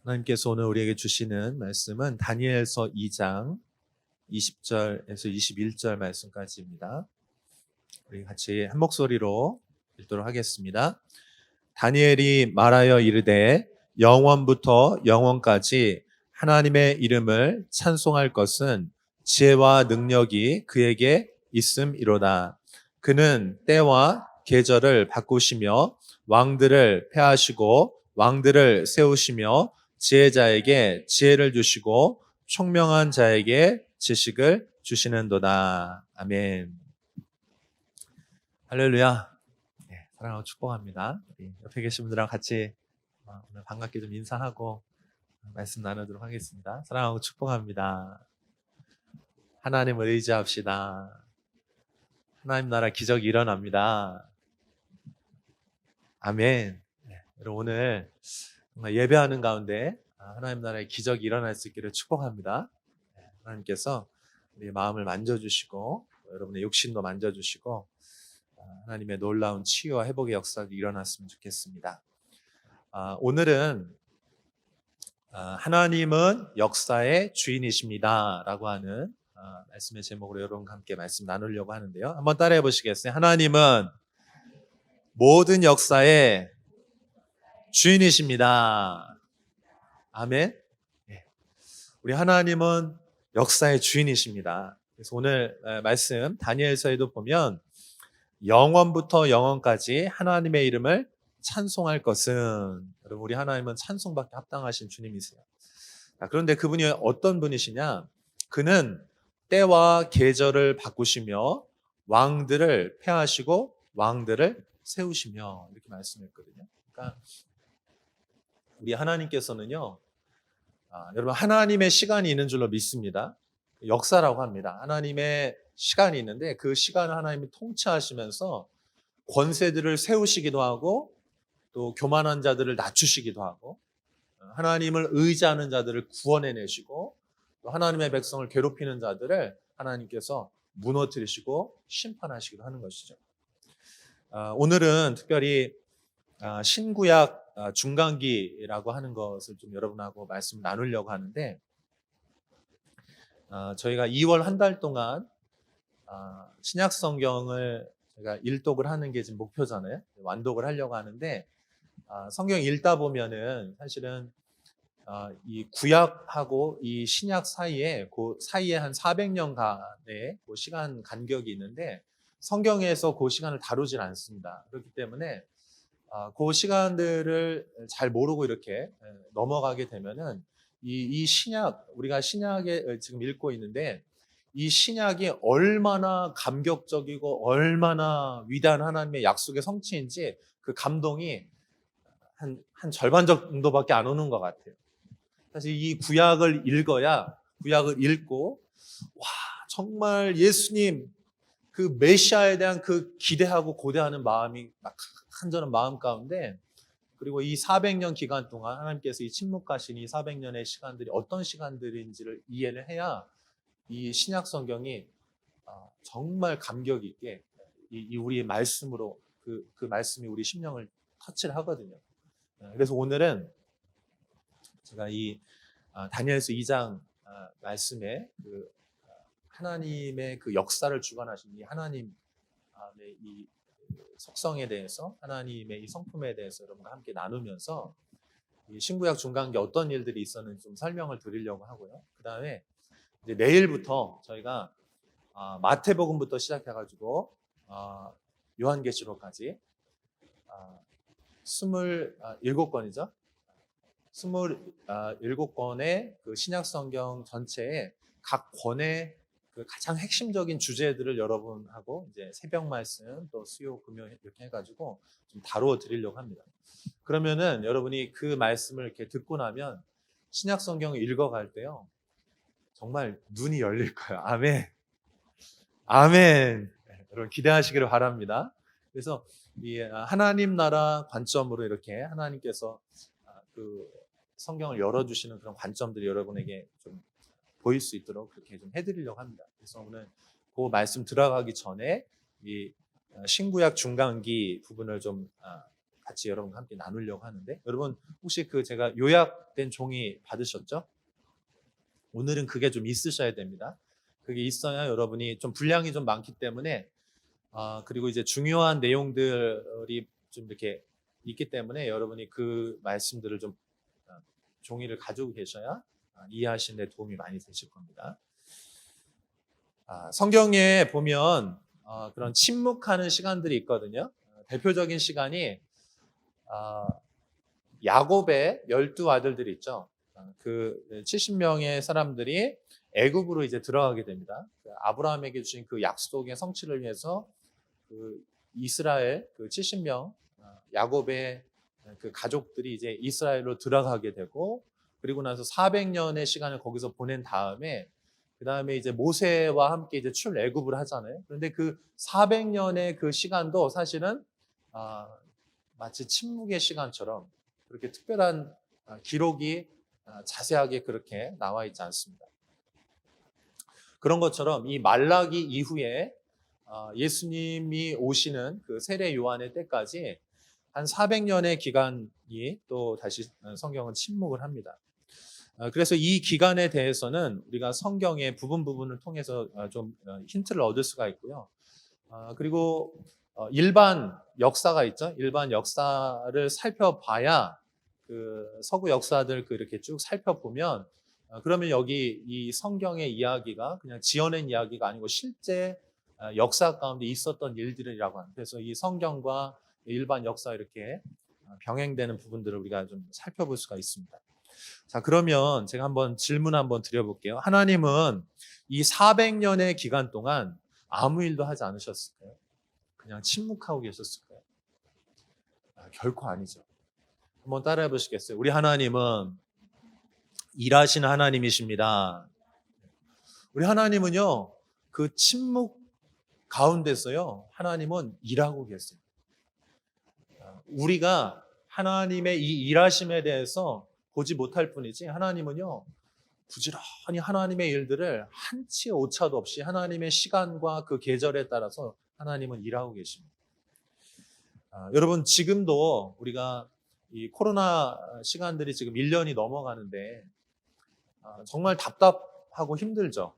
하나님께서 오늘 우리에게 주시는 말씀은 다니엘서 2장 20절에서 21절 말씀까지입니다. 우리 같이 한 목소리로 읽도록 하겠습니다. 다니엘이 말하여 이르되 영원부터 영원까지 하나님의 이름을 찬송할 것은 지혜와 능력이 그에게 있음이로다. 그는 때와 계절을 바꾸시며 왕들을 폐하시고 왕들을 세우시며 지혜자에게 지혜를 주시고 총명한 자에게 지식을 주시는도다. 아멘. 할렐루야. 네, 사랑하고 축복합니다. 우리 옆에 계신 분들랑 같이 오늘 반갑게 좀 인사하고 말씀 나누도록 하겠습니다. 사랑하고 축복합니다. 하나님을 의지합시다. 하나님 나라 기적이 일어납니다. 아멘. 네, 여러분 오늘 정말 예배하는 가운데 하나님 나라의 기적이 일어날 수 있기를 축복합니다. 네, 하나님께서 우리 마음을 만져주시고 여러분의 욕심도 만져주시고 하나님의 놀라운 치유와 회복의 역사가 일어났으면 좋겠습니다. 오늘은 하나님은 역사의 주인이십니다 라고 하는 말씀의 제목으로 여러분과 함께 말씀 나누려고 하는데요. 한번 따라해 보시겠어요? 하나님은 모든 역사의 주인이십니다. 아멘. 우리 하나님은 역사의 주인이십니다. 그래서 오늘 말씀 다니엘서에도 보면 영원부터 영원까지 하나님의 이름을 찬송할 것은, 여러분 우리 하나님은 찬송받기 합당하신 주님이세요. 그런데 그분이 어떤 분이시냐? 그는 때와 계절을 바꾸시며 왕들을 폐하시고 왕들을 세우시며 이렇게 말씀했거든요. 그러니까 우리 하나님께서는요, 여러분 하나님의 시간이 있는 줄로 믿습니다. 역사라고 합니다. 하나님의 시간이 있는데 그 시간을 하나님이 통치하시면서 권세들을 세우시기도 하고 또 교만한 자들을 낮추시기도 하고 하나님을 의지하는 자들을 구원해내시고 또 하나님의 백성을 괴롭히는 자들을 하나님께서 무너뜨리시고 심판하시기도 하는 것이죠. 오늘은 특별히 신구약 중간기라고 하는 것을 좀 여러분하고 말씀 나누려고 하는데 저희가 2월 한 달 동안 신약 성경을 제가 일독을 하는 게 지금 목표잖아요. 완독을 하려고 하는데 성경 읽다 보면은 사실은 이 구약하고 이 신약 사이에 그 사이에 한 400년간의 그 시간 간격이 있는데 성경에서 그 시간을 다루질 않습니다. 그렇기 때문에 그 시간들을 잘 모르고 이렇게 넘어가게 되면은 이 신약, 우리가 신약에 지금 읽고 있는데 이 신약이 얼마나 감격적이고 얼마나 위대한 하나님의 약속의 성취인지 그 감동이 한 절반 정도밖에 안 오는 것 같아요. 사실 이 구약을 읽어야, 구약을 읽고 와 정말 예수님 그 메시아에 대한 그 기대하고 고대하는 마음이 막 한저는 마음 가운데, 그리고 이 400년 기간 동안 하나님께서 이 침묵하신 이 400년의 시간들이 어떤 시간들인지를 이해를 해야 이 신약 성경이 정말 감격 있게 이 우리의 말씀으로 그 말씀이 우리 심령을 터치를 하거든요. 그래서 오늘은 제가 이 다니엘서 2장 말씀에 그 하나님의 그 역사를 주관하신 이 하나님의 이 속성에 대해서, 하나님의 이 성품에 대해서 여러분과 함께 나누면서 이 신구약 중간기 어떤 일들이 있었는지 좀 설명을 드리려고 하고요. 그 다음에 이제 내일부터 저희가 마태복음부터 시작해가지고 요한계시록까지 27권이죠. 27권의 그 신약 성경 전체에 각 권의 그 가장 핵심적인 주제들을 여러분하고 이제 새벽 말씀 또 수요 금요 이렇게 해가지고 좀 다루어 드리려고 합니다. 그러면은 여러분이 그 말씀을 이렇게 듣고 나면 신약 성경을 읽어갈 때요 정말 눈이 열릴 거예요. 아멘. 아멘. 여러분 기대하시기를 바랍니다. 그래서 이 하나님 나라 관점으로 이렇게 하나님께서 그 성경을 열어주시는 그런 관점들이 여러분에게 좀 보일 수 있도록 그렇게 좀 해드리려고 합니다. 그래서 오늘 그 말씀 들어가기 전에 이 신구약 중간기 부분을 좀 같이 여러분과 함께 나누려고 하는데, 여러분 혹시 그 제가 요약된 종이 받으셨죠? 오늘은 그게 좀 있으셔야 됩니다. 그게 있어야 여러분이 좀 분량이 좀 많기 때문에 그리고 이제 중요한 내용들이 좀 이렇게 있기 때문에 여러분이 그 말씀들을 좀 종이를 가지고 계셔야 이해하시는 데 도움이 많이 되실 겁니다. 성경에 보면 그런 침묵하는 시간들이 있거든요. 대표적인 시간이 야곱의 12아들들이 있죠. 그 70명의 사람들이 애굽으로 이제 들어가게 됩니다. 아브라함에게 주신 그 약속의 성취를 위해서 그 이스라엘 그 70명 야곱의 그 가족들이 이제 이스라엘로 들어가게 되고, 그리고 나서 400년의 시간을 거기서 보낸 다음에 그 다음에 이제 모세와 함께 이제 출애굽을 하잖아요. 그런데 그 400년의 그 시간도 사실은 마치 침묵의 시간처럼 그렇게 특별한 기록이 자세하게 그렇게 나와 있지 않습니다. 그런 것처럼 이 말라기 이후에 예수님이 오시는 그 세례 요한의 때까지 한 400년의 기간이 또 다시 성경은 침묵을 합니다. 그래서 이 기간에 대해서는 우리가 성경의 부분을 통해서 좀 힌트를 얻을 수가 있고요. 그리고 일반 역사가 있죠. 일반 역사를 살펴봐야 그 서구 역사들 이렇게 쭉 살펴보면 그러면 여기 이 성경의 이야기가 그냥 지어낸 이야기가 아니고 실제 역사 가운데 있었던 일들이라고 합니다. 그래서 이 성경과 일반 역사 이렇게 병행되는 부분들을 우리가 좀 살펴볼 수가 있습니다. 자, 그러면 제가 한번 질문 한번 드려볼게요. 하나님은 이 400년의 기간 동안 아무 일도 하지 않으셨을까요? 그냥 침묵하고 계셨을까요? 결코 아니죠. 한번 따라해 보시겠어요? 우리 하나님은 일하시는 하나님이십니다. 우리 하나님은요, 그 침묵 가운데서요, 하나님은 일하고 계세요. 우리가 하나님의 이 일하심에 대해서 보지 못할 뿐이지, 하나님은요, 부지런히 하나님의 일들을 한치 오차도 없이 하나님의 시간과 그 계절에 따라서 하나님은 일하고 계십니다. 여러분, 지금도 우리가 이 코로나 시간들이 지금 1년이 넘어가는데 정말 답답하고 힘들죠.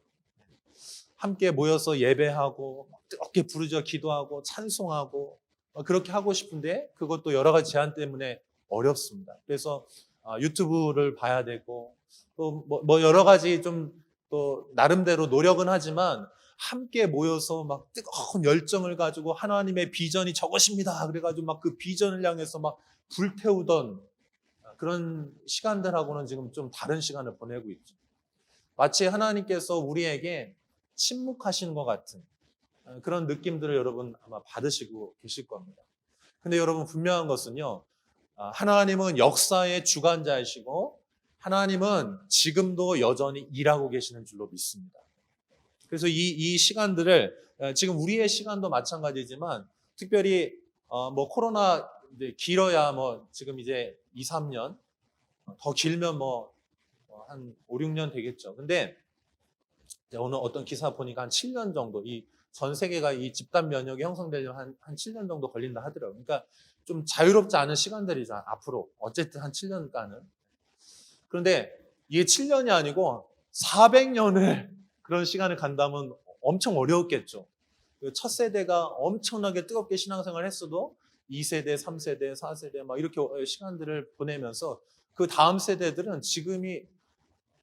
함께 모여서 예배하고 뜨겁게 부르짖어 기도하고 찬송하고 그렇게 하고 싶은데 그것도 여러 가지 제한 때문에 어렵습니다. 그래서 유튜브를 봐야 되고 또 뭐 여러 가지 좀 또 나름대로 노력은 하지만 함께 모여서 막 뜨거운 열정을 가지고 하나님의 비전이 저것입니다. 그래가지고 막 그 비전을 향해서 막 불태우던 그런 시간들하고는 지금 좀 다른 시간을 보내고 있죠. 마치 하나님께서 우리에게 침묵하시는 것 같은 그런 느낌들을 여러분 아마 받으시고 계실 겁니다. 근데 여러분 분명한 것은요, 하나님은 역사의 주관자이시고 하나님은 지금도 여전히 일하고 계시는 줄로 믿습니다. 그래서 이 시간들을 지금 우리의 시간도 마찬가지지만 특별히 뭐 코로나 이제 길어야 뭐 지금 이제 2, 3년 더 길면 뭐 한 5, 6년 되겠죠. 근데 오늘 어떤 기사 보니까 한 7년 정도 이 전 세계가 이 집단 면역이 형성되려면 한 7년 정도 걸린다 하더라고요. 그러니까 좀 자유롭지 않은 시간들이죠. 앞으로 어쨌든 한 7년간은. 그런데 이게 7년이 아니고 400년을 그런 시간을 간다면 엄청 어려웠겠죠. 첫 세대가 엄청나게 뜨겁게 신앙생활을 했어도 2세대, 3세대, 4세대 막 이렇게 시간들을 보내면서 그 다음 세대들은 지금이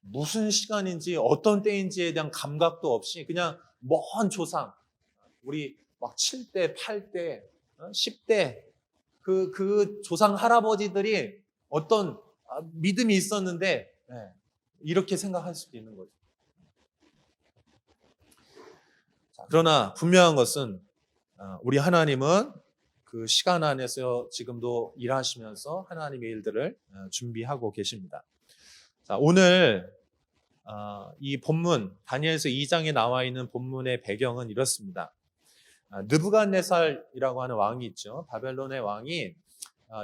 무슨 시간인지 어떤 때인지에 대한 감각도 없이 그냥 먼 조상, 우리 막 7대, 8대, 10대 그 조상 할아버지들이 어떤 믿음이 있었는데 이렇게 생각할 수도 있는 거죠. 그러나 분명한 것은 우리 하나님은 그 시간 안에서 지금도 일하시면서 하나님의 일들을 준비하고 계십니다. 자, 오늘 이 본문 다니엘서 2장에 나와 있는 본문의 배경은 이렇습니다. 느부갓네살이라고 하는 왕이 있죠. 바벨론의 왕이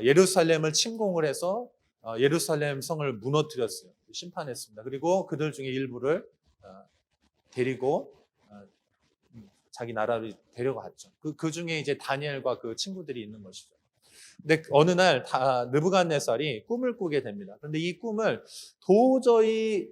예루살렘을 침공을 해서 예루살렘 성을 무너뜨렸어요. 심판했습니다. 그리고 그들 중에 일부를 데리고 자기 나라로 데려갔죠. 그 중에 이제 다니엘과 그 친구들이 있는 것이죠. 근데 어느 날 느부갓네살이 꿈을 꾸게 됩니다. 그런데 이 꿈을 도저히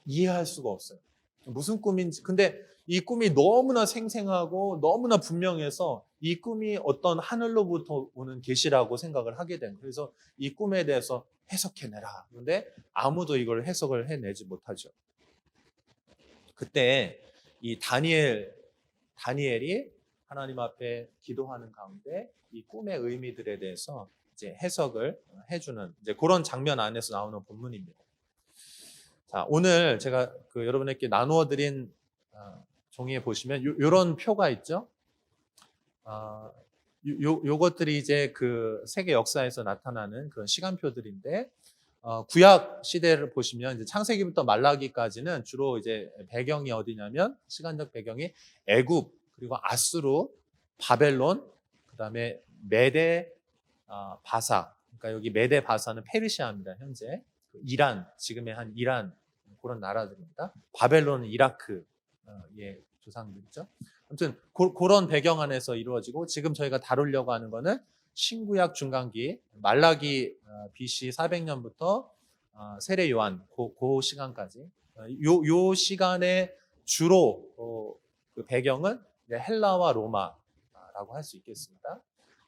이해할 수가 없어요. 무슨 꿈인지. 근데 이 꿈이 너무나 생생하고 너무나 분명해서 이 꿈이 어떤 하늘로부터 오는 계시라고 생각을 하게 된 거예요. 그래서 이 꿈에 대해서 해석해내라. 그런데 아무도 이걸 해석을 해내지 못하죠. 그때 이 다니엘이 하나님 앞에 기도하는 가운데 이 꿈의 의미들에 대해서 이제 해석을 해주는 이제 그런 장면 안에서 나오는 본문입니다. 자, 오늘 제가 여러분에게 나누어 드린 종이에 보시면 요런 표가 있죠. 요것들이 이제 그 세계 역사에서 나타나는 그런 시간표들인데, 구약 시대를 보시면 이제 창세기부터 말라기까지는 주로 이제 배경이 어디냐면 시간적 배경이 애굽 그리고 아수르, 바벨론, 그다음에 메데, 바사. 그러니까 여기 메데 바사는 페르시아입니다. 현재 이란, 지금의 한 이란 그런 나라들입니다. 바벨론은 이라크의 조상들이죠. 아무튼 그런 배경 안에서 이루어지고 지금 저희가 다루려고 하는 거는 신구약 중간기 말라기 BC 400년부터 세례 요한 그 시간까지 요 시간에 주로 그 배경은 헬라와 로마라고 할 수 있겠습니다.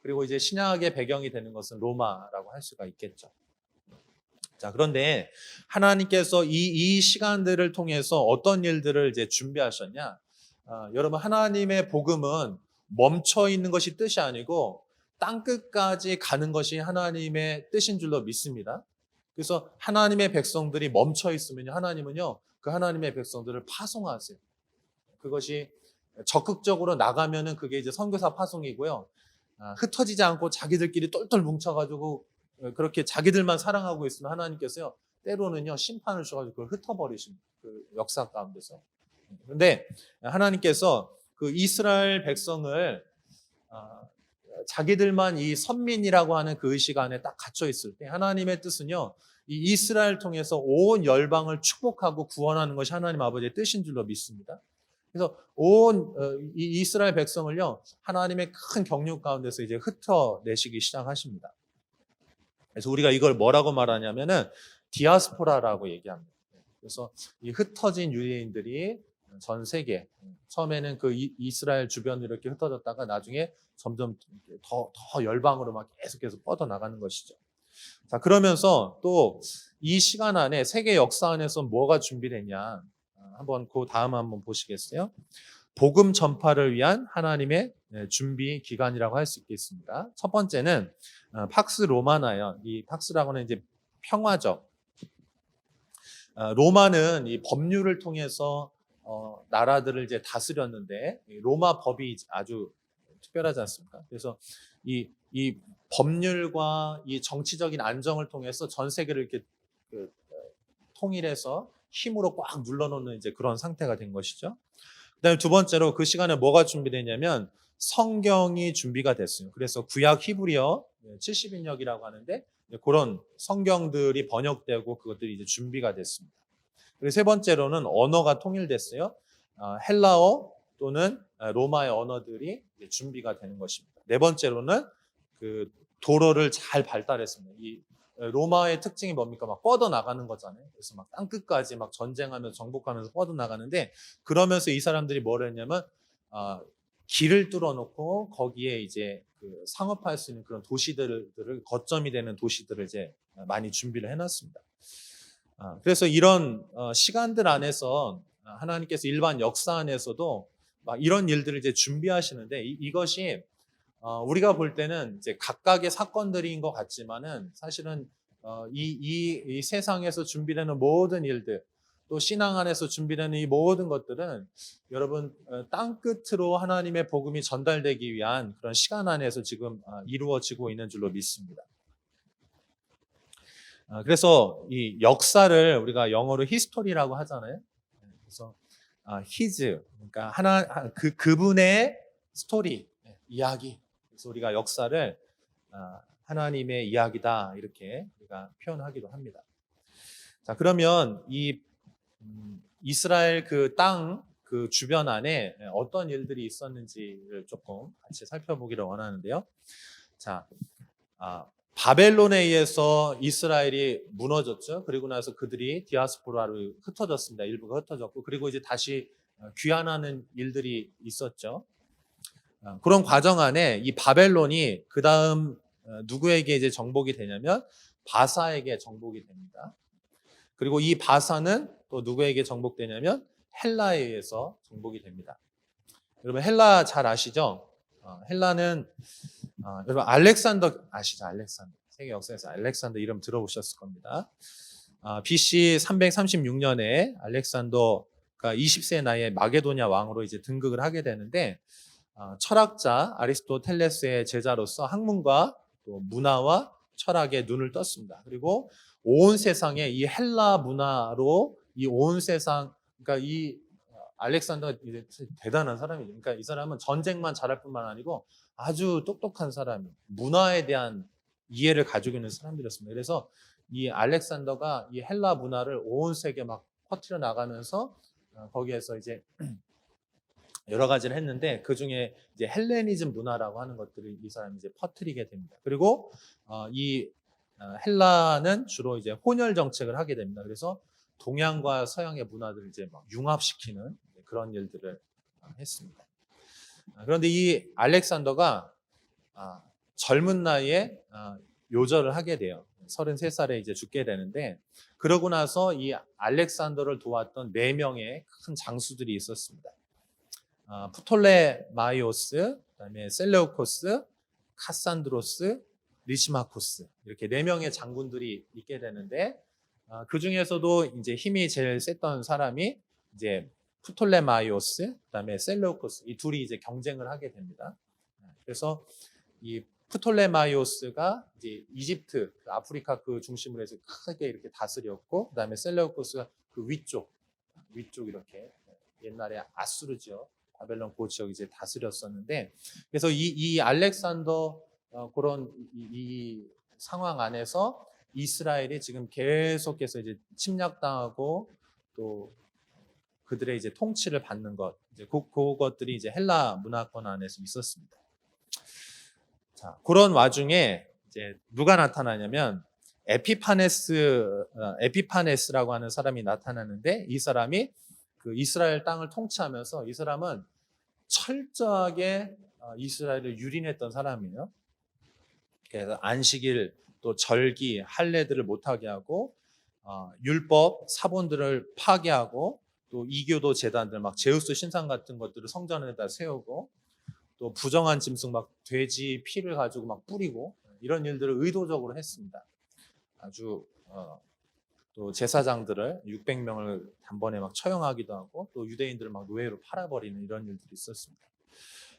그리고 이제 신약의 배경이 되는 것은 로마라고 할 수가 있겠죠. 자, 그런데 하나님께서 이 시간들을 통해서 어떤 일들을 이제 준비하셨냐? 여러분, 하나님의 복음은 멈춰 있는 것이 뜻이 아니고 땅 끝까지 가는 것이 하나님의 뜻인 줄로 믿습니다. 그래서 하나님의 백성들이 멈춰 있으면 하나님은요, 그 하나님의 백성들을 파송하세요. 그것이 적극적으로 나가면은 그게 이제 선교사 파송이고요. 흩어지지 않고 자기들끼리 똘똘 뭉쳐가지고 그렇게 자기들만 사랑하고 있으면 하나님께서요, 때로는요, 심판을 주셔가지고 그걸 흩어버리신 그 역사 가운데서. 그런데 하나님께서 그 이스라엘 백성을 자기들만 이 선민이라고 하는 그 의식 안에 딱 갇혀 있을 때 하나님의 뜻은요, 이 이스라엘 통해서 온 열방을 축복하고 구원하는 것이 하나님 아버지의 뜻인 줄로 믿습니다. 그래서 온 이 이스라엘 백성을요, 하나님의 큰 경륜 가운데서 이제 흩어내시기 시작하십니다. 그래서 우리가 이걸 뭐라고 말하냐면은 디아스포라라고 얘기합니다. 그래서 이 흩어진 유대인들이 전 세계, 처음에는 그 이스라엘 주변으로 이렇게 흩어졌다가 나중에 점점 더 열방으로 막 계속해서 뻗어나가는 것이죠. 자, 그러면서 또 이 시간 안에 세계 역사 안에서 뭐가 준비됐냐? 한번 그 다음 한번 보시겠어요? 복음 전파를 위한 하나님의 준비 기간이라고 할 수 있겠습니다. 첫 번째는 팍스 로마나요. 이 팍스라고는 이제 평화적. 로마는 이 법률을 통해서 나라들을 이제 다스렸는데 로마 법이 아주 특별하지 않습니까? 그래서 이 법률과 이 정치적인 안정을 통해서 전 세계를 이렇게 통일해서 힘으로 꽉 눌러놓는 이제 그런 상태가 된 것이죠. 그다음에 두 번째로 그 시간에 뭐가 준비되냐면 성경이 준비가 됐어요. 그래서 구약 히브리어 70인역이라고 하는데 그런 성경들이 번역되고 그것들이 이제 준비가 됐습니다. 그리고 세 번째로는 언어가 통일됐어요. 헬라어 또는 로마의 언어들이 이제 준비가 되는 것입니다. 네 번째로는 그 도로를 잘 발달했습니다. 이 로마의 특징이 뭡니까? 막 뻗어 나가는 거잖아요. 그래서 막 땅끝까지 막 전쟁하면서 정복하면서 뻗어 나가는데 그러면서 이 사람들이 뭘 했냐면 길을 뚫어놓고 거기에 이제 그 상업할 수 있는 그런 도시들을 거점이 되는 도시들을 이제 많이 준비를 해놨습니다. 그래서 이런 시간들 안에서 하나님께서 일반 역사 안에서도 막 이런 일들을 이제 준비하시는데 이것이 우리가 볼 때는 이제 각각의 사건들인 것 같지만은 사실은 이 세상에서 준비되는 모든 일들 또 신앙 안에서 준비되는 이 모든 것들은 여러분 땅 끝으로 하나님의 복음이 전달되기 위한 그런 시간 안에서 지금 이루어지고 있는 줄로 믿습니다. 그래서 이 역사를 우리가 영어로 히스토리라고 하잖아요. 그래서 his 그러니까 그분의 스토리 이야기. 그래서 우리가 역사를 하나님의 이야기다 이렇게 우리가 표현하기도 합니다. 자, 그러면 이 이스라엘 그 땅 그 주변 안에 어떤 일들이 있었는지를 조금 같이 살펴보기를 원하는데요. 자, 바벨론에 의해서 이스라엘이 무너졌죠. 그리고 나서 그들이 디아스포라로 흩어졌습니다. 일부가 흩어졌고, 그리고 이제 다시 귀환하는 일들이 있었죠. 그런 과정 안에 이 바벨론이 그 다음 누구에게 이제 정복이 되냐면 바사에게 정복이 됩니다. 그리고 이 바사는 또 누구에게 정복되냐면 헬라에 의해서 정복이 됩니다. 여러분 헬라 잘 아시죠? 헬라는 여러분 알렉산더 아시죠? 알렉산더. 세계 역사에서 알렉산더 이름 들어보셨을 겁니다. BC 336년에 알렉산더가 20세 나이에 마게도냐 왕으로 이제 등극을 하게 되는데 철학자 아리스토텔레스의 제자로서 학문과 또 문화와 철학에 눈을 떴습니다. 그리고 온 세상에 이 헬라 문화로 이 온 세상, 그러니까 이 알렉산더가 대단한 사람이죠. 그러니까 이 사람은 전쟁만 잘할 뿐만 아니고 아주 똑똑한 사람이에요. 문화에 대한 이해를 가지고 있는 사람들이었습니다. 그래서 이 알렉산더가 이 헬라 문화를 온 세계에 막 퍼뜨려 나가면서 거기에서 이제 여러 가지를 했는데 그 중에 이제 헬레니즘 문화라고 하는 것들을 이 사람이 이제 퍼뜨리게 됩니다. 그리고 이 헬라는 주로 이제 혼혈 정책을 하게 됩니다. 그래서 동양과 서양의 문화들을 이제 막 융합시키는 그런 일들을 했습니다. 그런데 이 알렉산더가 젊은 나이에 요절을 하게 돼요. 33살에 이제 죽게 되는데 그러고 나서 이 알렉산더를 도왔던 4명의 큰 장수들이 있었습니다. 프톨레마이오스, 그다음에 셀레우코스, 카산드로스, 리시마코스 이렇게 4명의 장군들이 있게 되는데 그 중에서도 이제 힘이 제일 셌던 사람이 이제 프톨레마이오스, 그다음에 셀레우코스 이 둘이 이제 경쟁을 하게 됩니다. 그래서 이 프톨레마이오스가 이제 이집트, 아프리카 그 중심으로 해서 크게 이렇게 다스렸고, 그다음에 셀레우코스가 그 위쪽 이렇게 옛날에 아수르죠. 바벨론 그 지역 이제 다스렸었는데, 그래서 이 알렉산더 그런 이 상황 안에서 이스라엘이 지금 계속해서 이제 침략당하고 또 그들의 이제 통치를 받는 것, 이제 그것들이 이제 헬라 문화권 안에서 있었습니다. 자, 그런 와중에 이제 누가 나타나냐면 에피파네스라고 하는 사람이 나타나는데 이 사람이 그 이스라엘 땅을 통치하면서 이 사람은 철저하게 이스라엘을 유린했던 사람이에요. 그래서 안식일 또 절기 할례들을 못하게 하고 율법 사본들을 파괴하고 또 이교도 제단들 막 제우스 신상 같은 것들을 성전에다 세우고 또 부정한 짐승 막 돼지 피를 가지고 막 뿌리고 이런 일들을 의도적으로 했습니다. 아주 또 제사장들을 600명을 단번에 막 처형하기도 하고 또 유대인들을 막 노예로 팔아버리는 이런 일들이 있었습니다.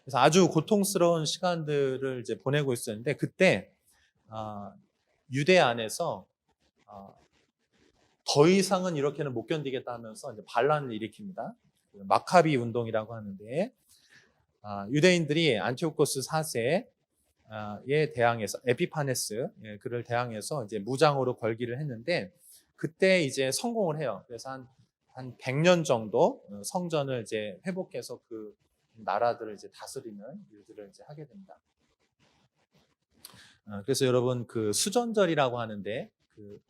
그래서 아주 고통스러운 시간들을 이제 보내고 있었는데 그때 유대 안에서 더 이상은 이렇게는 못 견디겠다 하면서 이제 반란을 일으킵니다. 마카비 운동이라고 하는데 유대인들이 안티오코스 4세에 대항해서 에피파네스 그를 대항해서 이제 무장으로 걸기를 했는데 그때 이제 성공을 해요. 그래서 한 100년 정도 성전을 이제 회복해서 그 나라들을 이제 다스리는 일들을 이제 하게 됩니다. 그래서 여러분 그 수전절이라고 하는데 그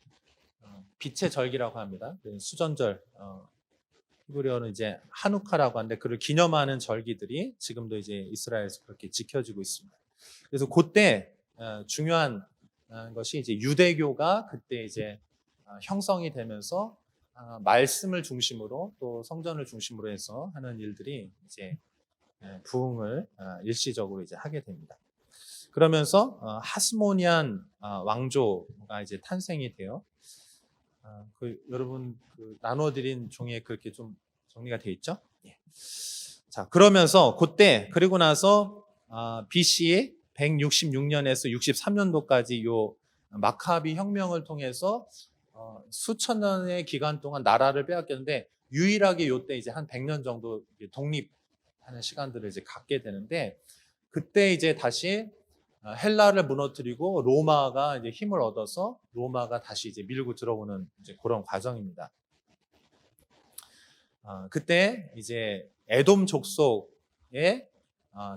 빛의 절기라고 합니다. 그 수전절 히브리어는 이제 하누카라고 하는데 그를 기념하는 절기들이 지금도 이제 이스라엘에서 그렇게 지켜지고 있습니다. 그래서 그때 중요한 것이 이제 유대교가 그때 이제 형성이 되면서 말씀을 중심으로 또 성전을 중심으로 해서 하는 일들이 이제 부흥을 일시적으로 이제 하게 됩니다. 그러면서 하스모니안 왕조가 이제 탄생이 돼요. 여러분 나눠드린 종이에 그렇게 좀 정리가 되어 있죠? 예. 자, 그러면서 그때 그리고 나서 BC 166년에서 63년도까지 요 마카비 혁명을 통해서 수천 년의 기간 동안 나라를 빼앗겼는데 유일하게 요때 이제 한 100년 정도 독립하는 시간들을 이제 갖게 되는데 그때 이제 다시 헬라를 무너뜨리고 로마가 이제 힘을 얻어서 로마가 다시 이제 밀고 들어오는 이제 그런 과정입니다. 그때 이제 에돔 족속의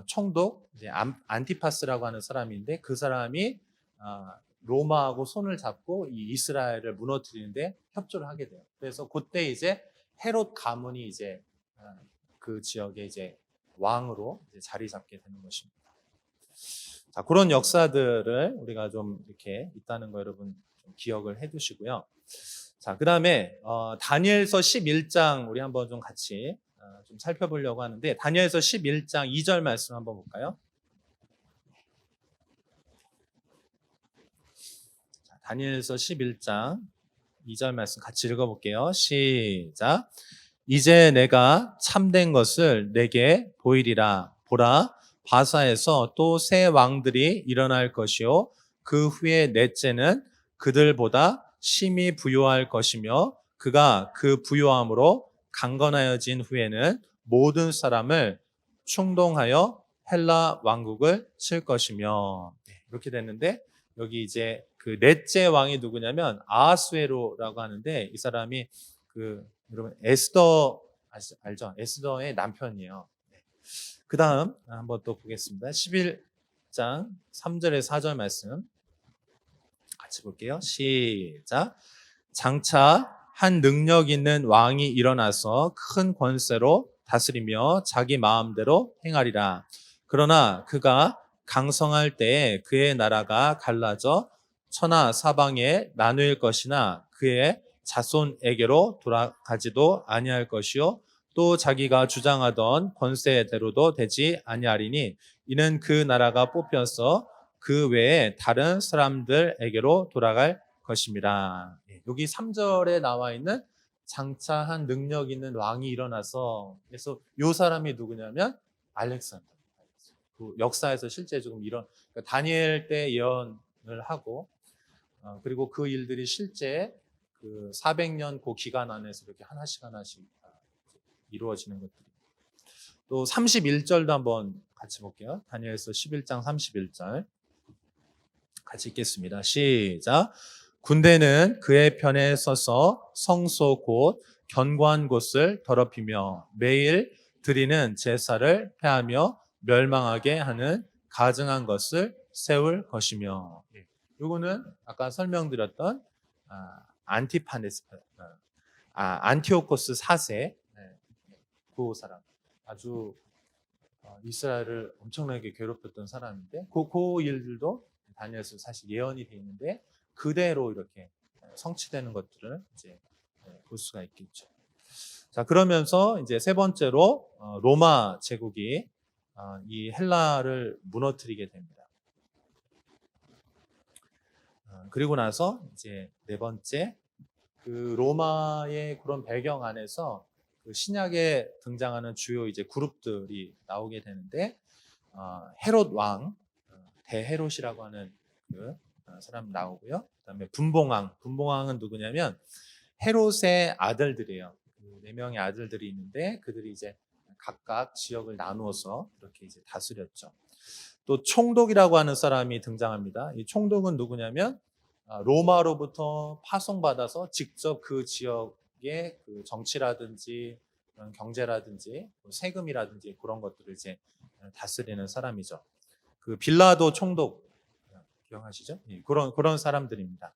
총독 이제 안티파스라고 하는 사람인데 그 사람이 로마하고 손을 잡고 이 이스라엘을 무너뜨리는데 협조를 하게 돼요. 그래서 그때 이제 헤롯 가문이 이제 그 지역에 이제 왕으로 이제 자리 잡게 되는 것입니다. 자, 그런 역사들을 우리가 좀 이렇게 있다는 거 여러분 좀 기억을 해두시고요. 자, 그 다음에 다니엘서 11장 우리 한번 좀 같이 좀 살펴보려고 하는데 다니엘서 11장 2절 말씀 한번 볼까요? 자, 다니엘서 11장 2절 말씀 같이 읽어볼게요. 시작. 이제 내가 참된 것을 내게 보이리라. 보라, 바사에서 또 새 왕들이 일어날 것이요 그 후에 넷째는 그들보다 심히 부요할 것이며 그가 그 부요함으로 강건하여진 후에는 모든 사람을 충동하여 헬라 왕국을 칠 것이며 이렇게 됐는데 여기 이제 그 넷째 왕이 누구냐면 아하수에로라고 하는데 이 사람이 그 여러분 에스더 알죠? 에스더의 남편이에요. 그 다음 한번 또 보겠습니다. 11장 3절에 4절 말씀 같이 볼게요. 시작. 장차 한 능력 있는 왕이 일어나서 큰 권세로 다스리며 자기 마음대로 행하리라. 그러나 그가 강성할 때에 그의 나라가 갈라져 천하 사방에 나누일 것이나 그의 자손에게로 돌아가지도 아니할 것이요 또 자기가 주장하던 권세대로도 되지 아니하리니 이는 그 나라가 뽑혀서 그 외에 다른 사람들에게로 돌아갈 것입니다. 여기 3절에 나와 있는 장차 한 능력 있는 왕이 일어나서 그래서 이 사람이 누구냐면 알렉산더. 그 역사에서 실제 조금 그러니까 다니엘 때 예언을 하고 그리고 그 일들이 실제 그 400년 그 기간 안에서 이렇게 하나씩 이루어지는 것들이. 또 31절도 한번 같이 볼게요. 다니엘서 11장 31절. 같이 읽겠습니다. 시작. 군대는 그의 편에 서서 성소 곧 견고한 곳을 더럽히며 매일 드리는 제사를 폐하며 멸망하게 하는 가증한 것을 세울 것이며. 이거는 아까 설명드렸던 안티오코스 4세 그 사람 아주 이스라엘을 엄청나게 괴롭혔던 사람인데 그 일들도 다니엘서 사실 예언이 돼 있는데 그대로 이렇게 성취되는 것들을 이제 볼 수가 있겠죠. 자, 그러면서 이제 세 번째로 로마 제국이 이 헬라를 무너뜨리게 됩니다. 그리고 나서 이제 네 번째 그 로마의 그런 배경 안에서 그 신약에 등장하는 주요 이제 그룹들이 나오게 되는데 헤롯 왕 대헤롯이라고 하는 그 사람 나오고요. 그다음에 분봉왕은 누구냐면 헤롯의 아들들이에요. 그 네 명의 아들들이 있는데 그들이 이제 각각 지역을 나누어서 이렇게 이제 다스렸죠. 또 총독이라고 하는 사람이 등장합니다. 이 총독은 누구냐면 로마로부터 파송받아서 직접 그 지역의 그 정치라든지 그런 경제라든지 세금이라든지 그런 것들을 이제 다스리는 사람이죠. 그 빌라도 총독 기억하시죠? 그런 사람들입니다.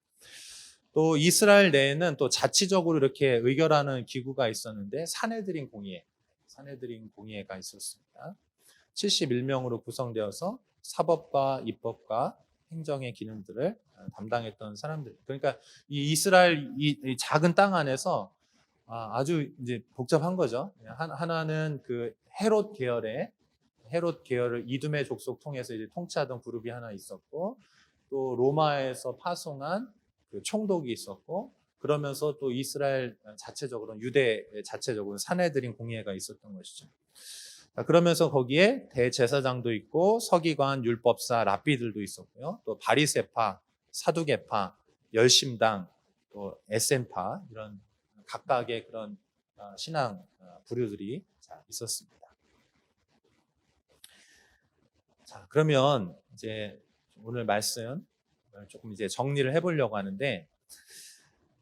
또 이스라엘 내에는 또 자치적으로 이렇게 의결하는 기구가 있었는데 사내들인 공의회가 있었습니다. 71명으로 구성되어서 사법과 입법과 행정의 기능들을 담당했던 사람들. 그러니까 이 이스라엘 이 작은 땅 안에서 아주 이제 복잡한 거죠. 하나는 그 헤롯 계열을 이두메 족속 통해서 이제 통치하던 그룹이 하나 있었고, 또 로마에서 파송한 그 총독이 있었고, 그러면서 또 이스라엘 자체적으로 유대 자체적으로 사내들인 공의회가 있었던 것이죠. 그러면서 거기에 대제사장도 있고 서기관, 율법사, 랍비들도 있었고요. 또 바리새파, 사두개파, 열심당, 또 에센파 이런 각각의 그런 신앙 부류들이 있었습니다. 자, 그러면 이제 오늘 말씀 조금 이제 정리를 해보려고 하는데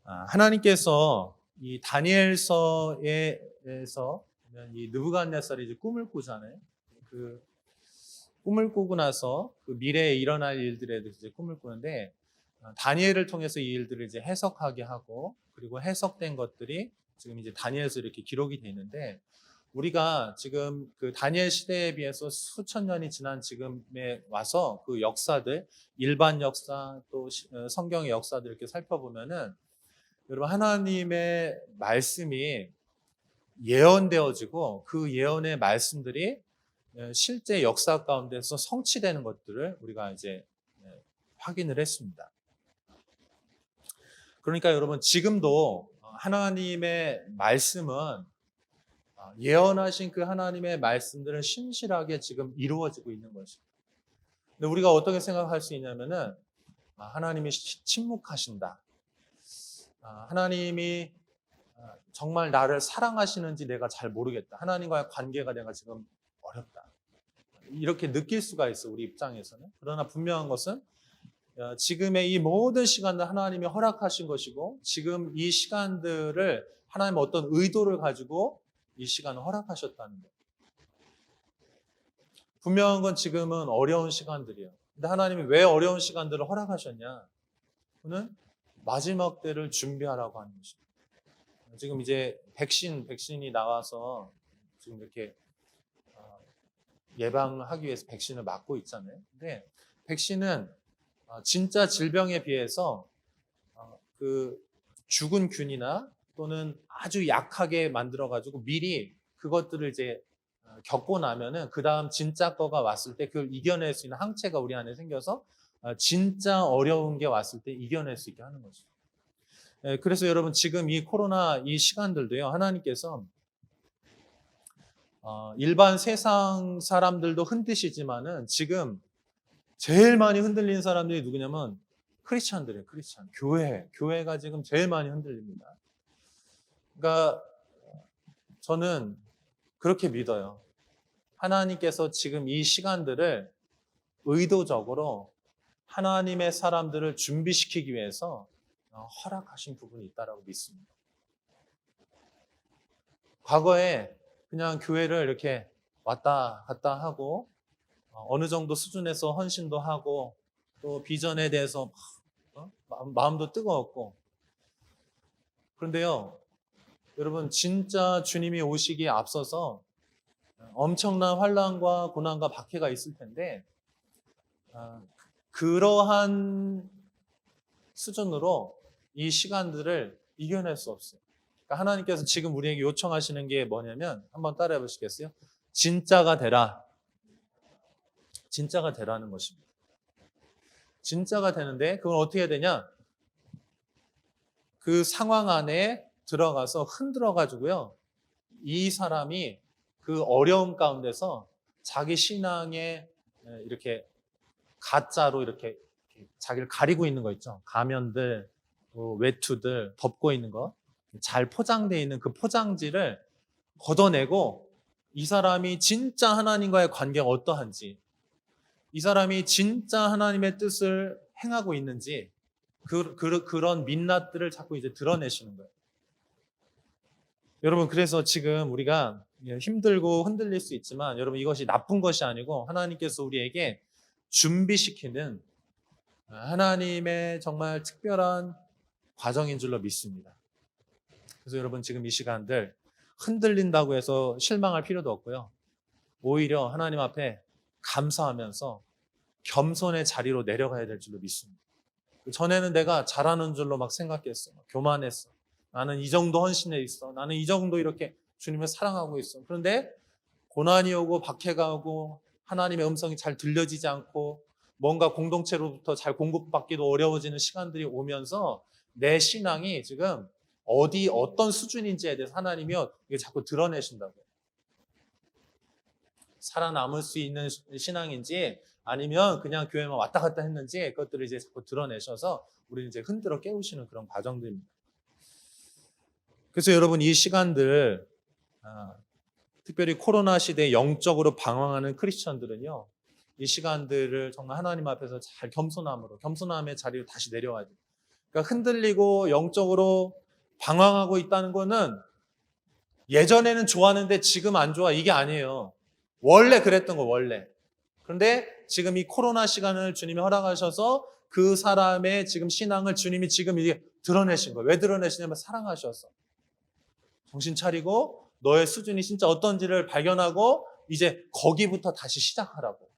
하나님께서 이 다니엘서에서 이 느부갓네살이 이제 꿈을 꾸잖아요. 그 꿈을 꾸고 나서 그 미래에 일어날 일들에 대해서 이제 꿈을 꾸는데 다니엘을 통해서 이 일들을 이제 해석하게 하고 그리고 해석된 것들이 지금 이제 다니엘서 이렇게 기록이 돼 있는데 우리가 지금 그 다니엘 시대에 비해서 수천 년이 지난 지금에 와서 그 역사들 일반 역사 또 성경의 역사들 이렇게 살펴보면은 여러분 하나님의 말씀이 예언되어지고 그 예언의 말씀들이 실제 역사 가운데서 성취되는 것들을 우리가 이제 확인을 했습니다. 그러니까 여러분 지금도 하나님의 말씀은 예언하신 그 하나님의 말씀들은 신실하게 지금 이루어지고 있는 것입니다. 근데 우리가 어떻게 생각할 수 있냐면은 하나님이 침묵하신다. 하나님이 정말 나를 사랑하시는지 내가 잘 모르겠다. 하나님과의 관계가 내가 지금 어렵다. 이렇게 느낄 수가 있어 우리 입장에서는. 그러나 분명한 것은 지금의 이 모든 시간들 하나님이 허락하신 것이고 지금 이 시간들을 하나님 어떤 의도를 가지고 이 시간을 허락하셨다는 거예요. 분명한 건 지금은 어려운 시간들이에요. 근데 하나님이 왜 어려운 시간들을 허락하셨냐? 그는 마지막 때를 준비하라고 하는 것입니다. 지금 이제 백신이 나와서 지금 이렇게 예방하기 위해서 백신을 맞고 있잖아요. 근데 백신은 진짜 질병에 비해서 그 죽은 균이나 또는 아주 약하게 만들어가지고 미리 그것들을 이제 겪고 나면은 그 다음 진짜 거가 왔을 때 그걸 이겨낼 수 있는 항체가 우리 안에 생겨서 진짜 어려운 게 왔을 때 이겨낼 수 있게 하는 거죠. 그래서 여러분 지금 이 코로나 이 시간들도요 하나님께서 일반 세상 사람들도 흔드시지만은 지금 제일 많이 흔들리는 사람들이 누구냐면 크리스찬들이에요. 크리스찬 교회가 지금 제일 많이 흔들립니다. 그러니까 저는 그렇게 믿어요. 하나님께서 지금 이 시간들을 의도적으로 하나님의 사람들을 준비시키기 위해서 허락하신 부분이 있다고 믿습니다. 과거에 그냥 교회를 이렇게 왔다 갔다 하고 어느 정도 수준에서 헌신도 하고 또 비전에 대해서 마음도 뜨거웠고 그런데요 여러분 진짜 주님이 오시기에 앞서서 엄청난 환난과 고난과 박해가 있을 텐데 그러한 수준으로 이 시간들을 이겨낼 수 없어요. 그러니까 하나님께서 지금 우리에게 요청하시는 게 뭐냐면 한번 따라해 보시겠어요? 진짜가 되라. 진짜가 되라는 것입니다. 진짜가 되는데 그건 어떻게 해야 되냐? 그 상황 안에 들어가서 흔들어 가지고요. 이 사람이 그 어려움 가운데서 자기 신앙에 이렇게 가짜로 이렇게 자기를 가리고 있는 거 있죠. 가면들, 외투들 덮고 있는 거. 잘 포장되어 있는 그 포장지를 걷어내고 이 사람이 진짜 하나님과의 관계가 어떠한지 이 사람이 진짜 하나님의 뜻을 행하고 있는지 그런 민낯들을 자꾸 이제 드러내시는 거예요. 여러분 그래서 지금 우리가 힘들고 흔들릴 수 있지만 여러분 이것이 나쁜 것이 아니고 하나님께서 우리에게 준비시키는 하나님의 정말 특별한 과정인 줄로 믿습니다. 그래서 여러분 지금 이 시간들 흔들린다고 해서 실망할 필요도 없고요. 오히려 하나님 앞에 감사하면서 겸손의 자리로 내려가야 될 줄로 믿습니다. 전에는 내가 잘하는 줄로 막 생각했어. 교만했어. 나는 이 정도 헌신해 있어. 나는 이 정도 이렇게 주님을 사랑하고 있어. 그런데 고난이 오고 박해가 오고 하나님의 음성이 잘 들려지지 않고 뭔가 공동체로부터 잘 공급받기도 어려워지는 시간들이 오면서 내 신앙이 지금 어떤 수준인지에 대해서 하나님이 이게 자꾸 드러내신다고요. 살아남을 수 있는 신앙인지 아니면 그냥 교회만 왔다 갔다 했는지 그것들을 이제 자꾸 드러내셔서 우리는 이제 흔들어 깨우시는 그런 과정들입니다. 그래서 여러분 이 시간들 특별히 코로나 시대에 영적으로 방황하는 크리스천들은요. 이 시간들을 정말 하나님 앞에서 잘 겸손함의 자리로 다시 내려와야 돼요. 그러니까 흔들리고 영적으로 방황하고 있다는 거는 예전에는 좋았는데 지금 안 좋아 이게 아니에요. 원래 그랬던 거 원래. 그런데 지금 이 코로나 시간을 주님이 허락하셔서 그 사람의 지금 신앙을 주님이 지금 이게 드러내신 거예요. 왜 드러내시냐면 사랑하셔서. 정신 차리고 너의 수준이 진짜 어떤지를 발견하고 이제 거기부터 다시 시작하라고.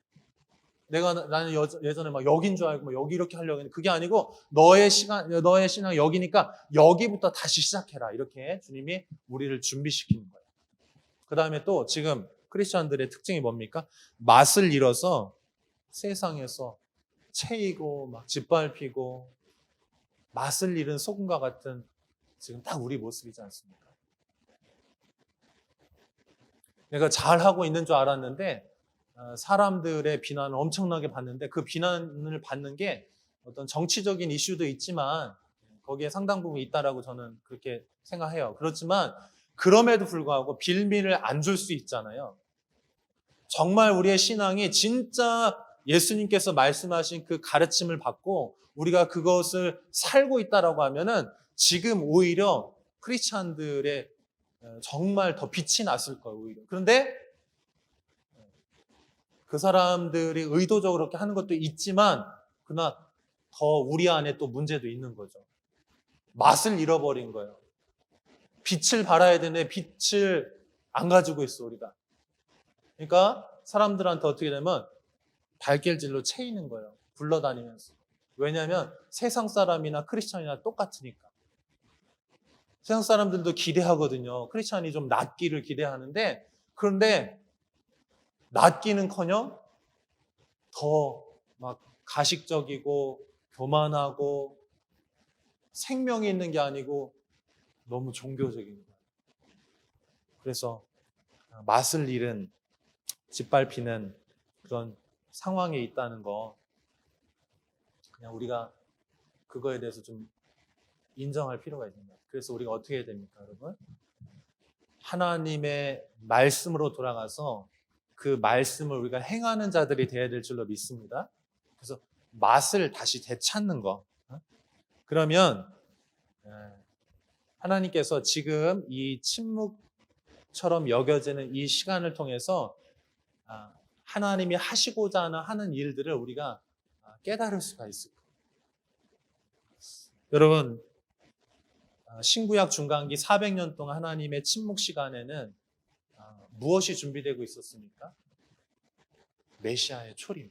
나는 예전에 막 여긴 줄 알고 막 여기 이렇게 하려고 했는데 그게 아니고 너의 신앙 여기니까 여기부터 다시 시작해라. 이렇게 주님이 우리를 준비시키는 거예요. 그 다음에 또 지금 크리스천들의 특징이 뭡니까? 맛을 잃어서 세상에서 채이고 막 짓밟히고 맛을 잃은 소금과 같은 지금 딱 우리 모습이지 않습니까? 내가 잘하고 있는 줄 알았는데 사람들의 비난을 엄청나게 받는데 그 비난을 받는 게 어떤 정치적인 이슈도 있지만 거기에 상당 부분 있다라고 저는 그렇게 생각해요. 그렇지만 그럼에도 불구하고 빌미를 안 줄 수 있잖아요. 정말 우리의 신앙이 진짜 예수님께서 말씀하신 그 가르침을 받고 우리가 그것을 살고 있다라고 하면은 지금 오히려 크리스찬들의 정말 더 빛이 났을 거예요, 오히려. 그런데 그 사람들이 의도적으로 그렇게 하는 것도 있지만 그러나 더 우리 안에 또 문제도 있는 거죠. 맛을 잃어버린 거예요. 빛을 발해야 되는데 빛을 안 가지고 있어, 우리가. 그러니까 사람들한테 어떻게 되면 발길질로 채이는 거예요. 굴러다니면서. 왜냐하면 세상 사람이나 크리스찬이나 똑같으니까. 세상 사람들도 기대하거든요. 크리스찬이 좀 낫기를 기대하는데 그런데 낫기는커녕 더 막 가식적이고 교만하고 생명이 있는 게 아니고 너무 종교적인 거예요. 그래서 맛을 잃은 짓밟히는 그런 상황에 있다는 거 그냥 우리가 그거에 대해서 좀 인정할 필요가 있는 거예요. 그래서 우리가 어떻게 해야 됩니까, 여러분? 하나님의 말씀으로 돌아가서 그 말씀을 우리가 행하는 자들이 되어야 될 줄로 믿습니다. 그래서 맛을 다시 되찾는 거. 그러면 하나님께서 지금 이 침묵처럼 여겨지는 이 시간을 통해서 하나님이 하시고자 하는 일들을 우리가 깨달을 수가 있을 거예요. 여러분, 신구약 중간기 400년 동안 하나님의 침묵 시간에는 무엇이 준비되고 있었습니까? 메시아의 초림.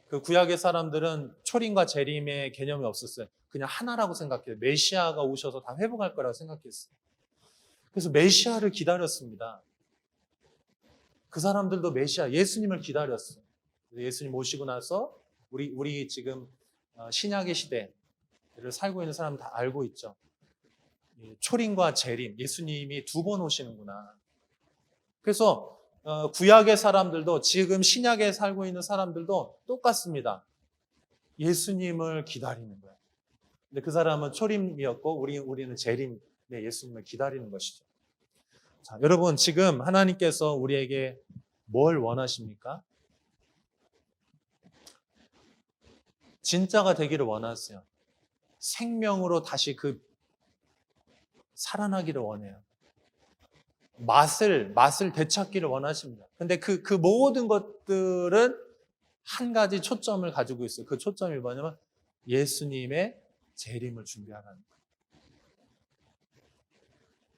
그 구약의 사람들은 초림과 재림의 개념이 없었어요. 그냥 하나라고 생각해요. 메시아가 오셔서 다 회복할 거라고 생각했어요. 그래서 메시아를 기다렸습니다. 그 사람들도 메시아, 예수님을 기다렸어요. 예수님 오시고 나서 우리 지금 신약의 시대를 살고 있는 사람 다 알고 있죠. 초림과 재림, 예수님이 두 번 오시는구나. 그래서 구약의 사람들도 지금 신약에 살고 있는 사람들도 똑같습니다. 예수님을 기다리는 거예요. 근데 그 사람은 초림이었고 우리는 재림, 예수님을 기다리는 것이죠. 자, 여러분 지금 하나님께서 우리에게 뭘 원하십니까? 진짜가 되기를 원하세요. 생명으로 다시 살아나기를 원해요. 맛을 되찾기를 원하십니다. 근데 그 모든 것들은 한 가지 초점을 가지고 있어요. 그 초점이 뭐냐면 예수님의 재림을 준비하라는 거예요.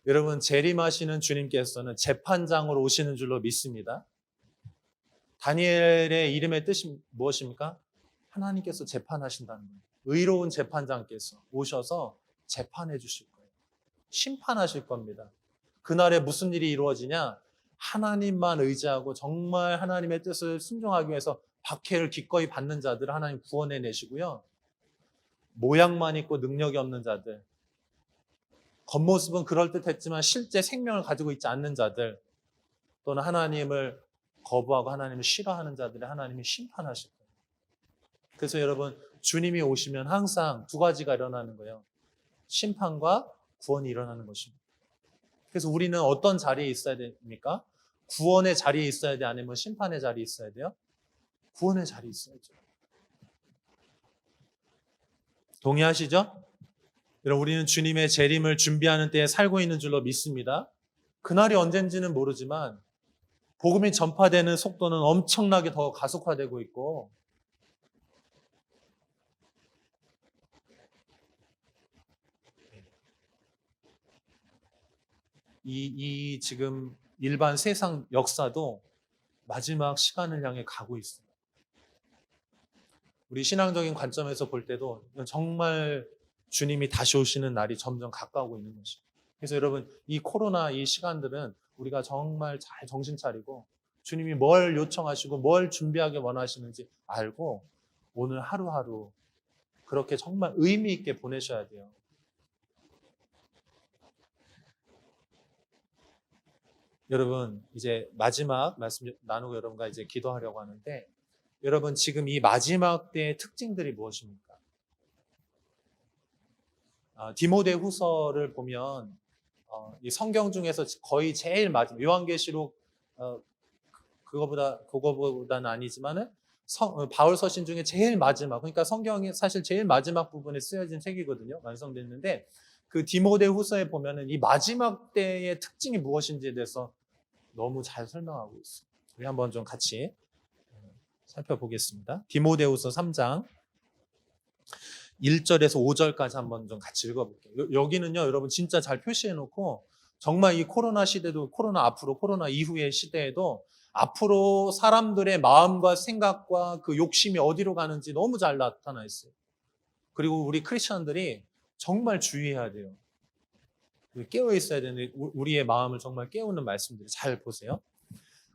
여러분, 재림하시는 주님께서는 재판장으로 오시는 줄로 믿습니다. 다니엘의 이름의 뜻이 무엇입니까? 하나님께서 재판하신다는 거예요. 의로운 재판장께서 오셔서 재판해 주실 거예요. 심판하실 겁니다. 그날에 무슨 일이 이루어지냐? 하나님만 의지하고 정말 하나님의 뜻을 순종하기 위해서 박해를 기꺼이 받는 자들을 하나님 구원해 내시고요. 모양만 있고 능력이 없는 자들, 겉모습은 그럴듯했지만 실제 생명을 가지고 있지 않는 자들, 또는 하나님을 거부하고 하나님을 싫어하는 자들을 하나님이 심판하실 거예요. 그래서 여러분, 주님이 오시면 항상 두 가지가 일어나는 거예요. 심판과 구원이 일어나는 것입니다. 그래서 우리는 어떤 자리에 있어야 됩니까? 구원의 자리에 있어야 돼? 아니면 심판의 자리에 있어야 돼요? 구원의 자리에 있어야죠. 동의하시죠? 여러분, 우리는 주님의 재림을 준비하는 때에 살고 있는 줄로 믿습니다. 그날이 언젠지는 모르지만 복음이 전파되는 속도는 엄청나게 더 가속화되고 있고, 이 지금 일반 세상 역사도 마지막 시간을 향해 가고 있습니다. 우리 신앙적인 관점에서 볼 때도 정말 주님이 다시 오시는 날이 점점 가까우고 있는 것입니다. 그래서 여러분, 이 코로나 이 시간들은 우리가 정말 잘 정신 차리고 주님이 뭘 요청하시고 뭘 준비하게 원하시는지 알고 오늘 하루하루 그렇게 정말 의미 있게 보내셔야 돼요. 여러분, 이제 마지막 말씀 나누고 여러분과 이제 기도하려고 하는데, 여러분 지금 이 마지막 때의 특징들이 무엇입니까? 디모데 후서를 보면 이 성경 중에서 거의 제일 마지막, 요한계시록 그거보다는 아니지만은 바울 서신 중에 제일 마지막, 그러니까 성경이 사실 제일 마지막 부분에 쓰여진 책이거든요. 완성됐는데 그 디모데 후서에 보면은 이 마지막 때의 특징이 무엇인지에 대해서 너무 잘 설명하고 있어요. 우리 한번 좀 같이 살펴보겠습니다. 디모데후서 3장 1절에서 5절까지 한번 좀 같이 읽어볼게요. 여기는요, 여러분 진짜 잘 표시해놓고 정말 이 코로나 시대도, 코로나 앞으로, 코로나 이후의 시대에도 앞으로 사람들의 마음과 생각과 그 욕심이 어디로 가는지 너무 잘 나타나 있어요. 그리고 우리 크리스천들이 정말 주의해야 돼요. 깨어 있어야 되는데 우리의 마음을 정말 깨우는 말씀들을 잘 보세요.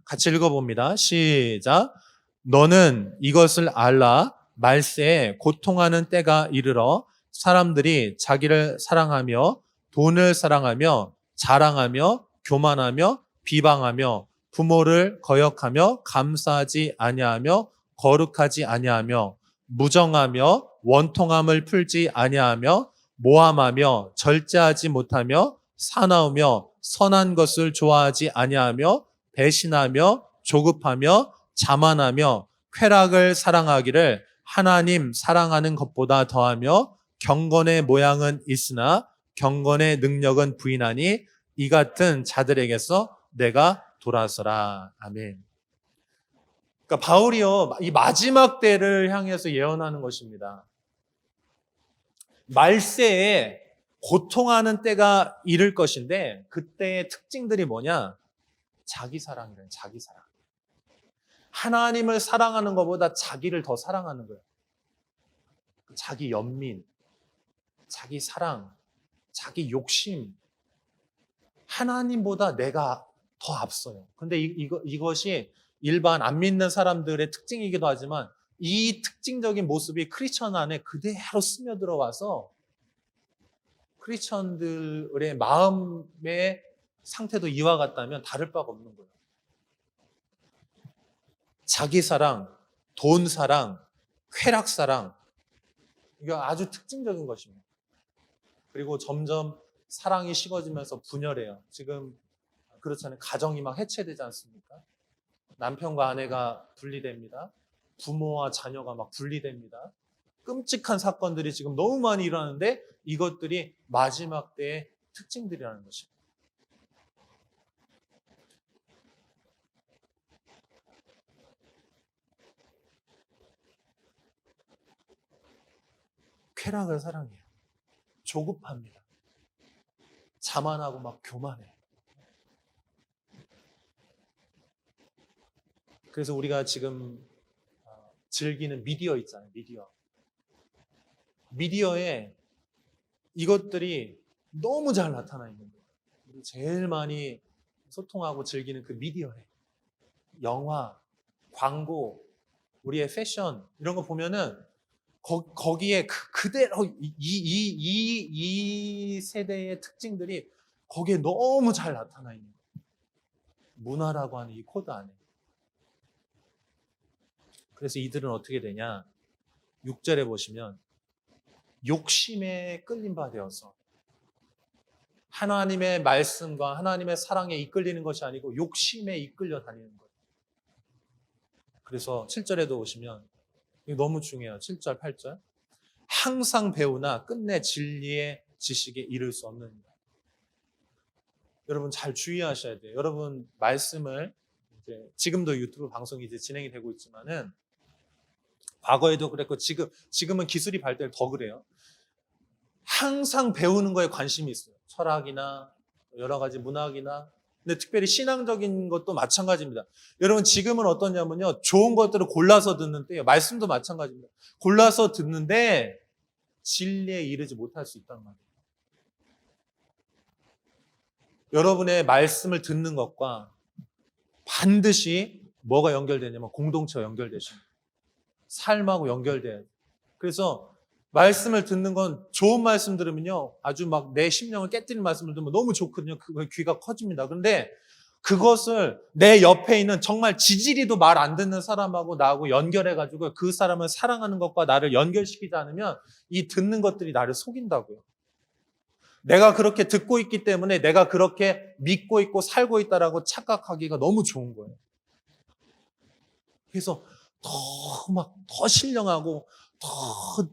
같이 읽어봅니다. 시작. 너는 이것을 알라. 말세에 고통하는 때가 이르러 사람들이 자기를 사랑하며 돈을 사랑하며 자랑하며 교만하며 비방하며 부모를 거역하며 감사하지 아니하며 거룩하지 아니하며 무정하며 원통함을 풀지 아니하며 모함하며 절제하지 못하며 사나우며 선한 것을 좋아하지 아니하며 배신하며 조급하며 자만하며 쾌락을 사랑하기를 하나님 사랑하는 것보다 더하며 경건의 모양은 있으나 경건의 능력은 부인하니 이 같은 자들에게서 내가 돌아서라. 아멘. 그러니까 바울이요, 이 마지막 때를 향해서 예언하는 것입니다. 말세에 고통하는 때가 이를 것인데 그때의 특징들이 뭐냐? 자기 사랑이래요. 자기 사랑. 하나님을 사랑하는 것보다 자기를 더 사랑하는 거예요. 자기 연민, 자기 사랑, 자기 욕심. 하나님보다 내가 더 앞서요. 근데 이것이 일반 안 믿는 사람들의 특징이기도 하지만 이 특징적인 모습이 크리스천 안에 그대로 스며들어와서 크리스천들의 마음의 상태도 이와 같다면 다를 바가 없는 거예요. 자기 사랑, 돈 사랑, 쾌락 사랑. 이거 아주 특징적인 것입니다. 그리고 점점 사랑이 식어지면서 분열해요. 지금 그렇잖아요. 가정이 막 해체되지 않습니까? 남편과 아내가 분리됩니다. 부모와 자녀가 막 분리됩니다. 끔찍한 사건들이 지금 너무 많이 일어나는데 이것들이 마지막 때의 특징들이라는 것입니다. 쾌락을 사랑해요. 조급합니다. 자만하고 막 교만해. 그래서 우리가 지금 즐기는 미디어 있잖아요. 미디어에 이것들이 너무 잘 나타나 있는 거예요. 우리 제일 많이 소통하고 즐기는 그 미디어에 영화, 광고, 우리의 패션 이런 거 보면은 거기에 그대로 이 세대의 특징들이 거기에 너무 잘 나타나 있는 거예요. 문화라고 하는 이 코드 안에. 그래서 이들은 어떻게 되냐? 6절에 보시면 욕심에 끌린 바 되어서 하나님의 말씀과 하나님의 사랑에 이끌리는 것이 아니고 욕심에 이끌려 다니는 거예요. 그래서 7절에도 보시면 이거 너무 중요해요. 7절, 8절. 항상 배우나 끝내 진리의 지식에 이를 수 없느니라. 여러분 잘 주의하셔야 돼요. 여러분 말씀을 지금도 유튜브 방송이 이제 진행이 되고 있지만은 과거에도 그랬고 지금은 기술이 발달 더 그래요. 항상 배우는 거에 관심이 있어요. 철학이나 여러 가지 문학이나 근데 특별히 신앙적인 것도 마찬가지입니다. 여러분 지금은 어떠냐면요. 좋은 것들을 골라서 듣는데요. 말씀도 마찬가지입니다. 골라서 듣는데 진리에 이르지 못할 수 있단 말이에요. 여러분의 말씀을 듣는 것과 반드시 뭐가 연결되냐면 공동체와 연결되십니다. 삶하고 연결돼야 돼요. 그래서 말씀을 듣는 건 좋은 말씀 들으면요. 아주 막 내 심령을 깨뜨리는 말씀을 들으면 너무 좋거든요. 그거 귀가 커집니다. 그런데 그것을 내 옆에 있는 정말 지지리도 말 안 듣는 사람하고 나하고 연결해가지고 그 사람을 사랑하는 것과 나를 연결시키지 않으면 이 듣는 것들이 나를 속인다고요. 내가 그렇게 듣고 있기 때문에 내가 그렇게 믿고 있고 살고 있다라고 착각하기가 너무 좋은 거예요. 그래서 더 신령하고 더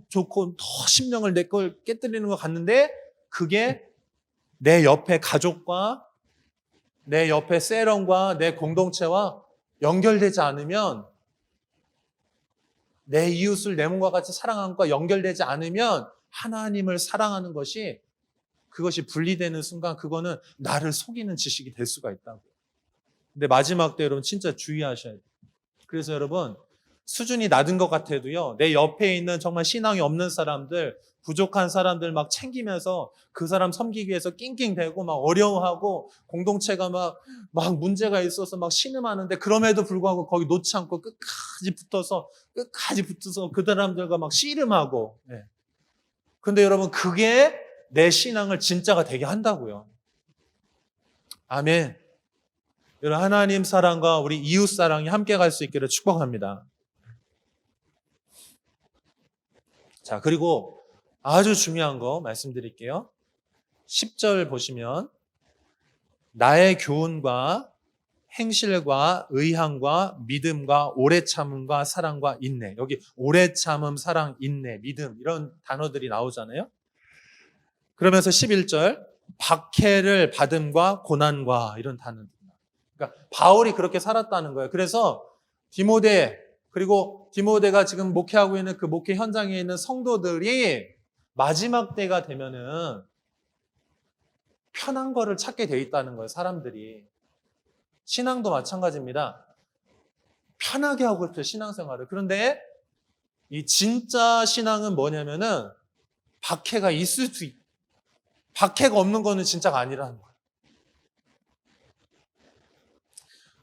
좋고 더 심령을 내 걸 깨뜨리는 것 같는데 그게 내 옆에 가족과 내 옆에 세럼과 내 공동체와 연결되지 않으면 내 이웃을 내 몸과 같이 사랑하는 것과 연결되지 않으면 하나님을 사랑하는 것이 그것이 분리되는 순간 그거는 나를 속이는 지식이 될 수가 있다고. 근데 마지막 때 여러분 진짜 주의하셔야 돼요. 그래서 여러분 수준이 낮은 것 같아도요. 내 옆에 있는 정말 신앙이 없는 사람들, 부족한 사람들 막 챙기면서 그 사람 섬기기 위해서 낑낑대고 막 어려워하고 공동체가 막 문제가 있어서 막 신음하는데 그럼에도 불구하고 거기 놓지 않고 끝까지 붙어서 그 사람들과 막 씨름하고. 네. 근데 여러분 그게 내 신앙을 진짜가 되게 한다고요. 아멘. 여러분 하나님 사랑과 우리 이웃 사랑이 함께 갈 수 있기를 축복합니다. 자, 그리고 아주 중요한 거 말씀드릴게요. 10절 보시면 나의 교훈과 행실과 의향과 믿음과 오래 참음과 사랑과 인내. 여기 오래 참음, 사랑, 인내, 믿음 이런 단어들이 나오잖아요. 그러면서 11절 박해를 받음과 고난과 이런 단어들입니다. 그러니까 바울이 그렇게 살았다는 거예요. 그래서 디모데가 지금 목회하고 있는 그 목회 현장에 있는 성도들이 마지막 때가 되면은 편한 거를 찾게 돼 있다는 거예요, 사람들이. 신앙도 마찬가지입니다. 편하게 하고 싶어요, 신앙생활을. 그런데 이 진짜 신앙은 뭐냐면은 박해가 박해가 없는 거는 진짜가 아니라는 거예요.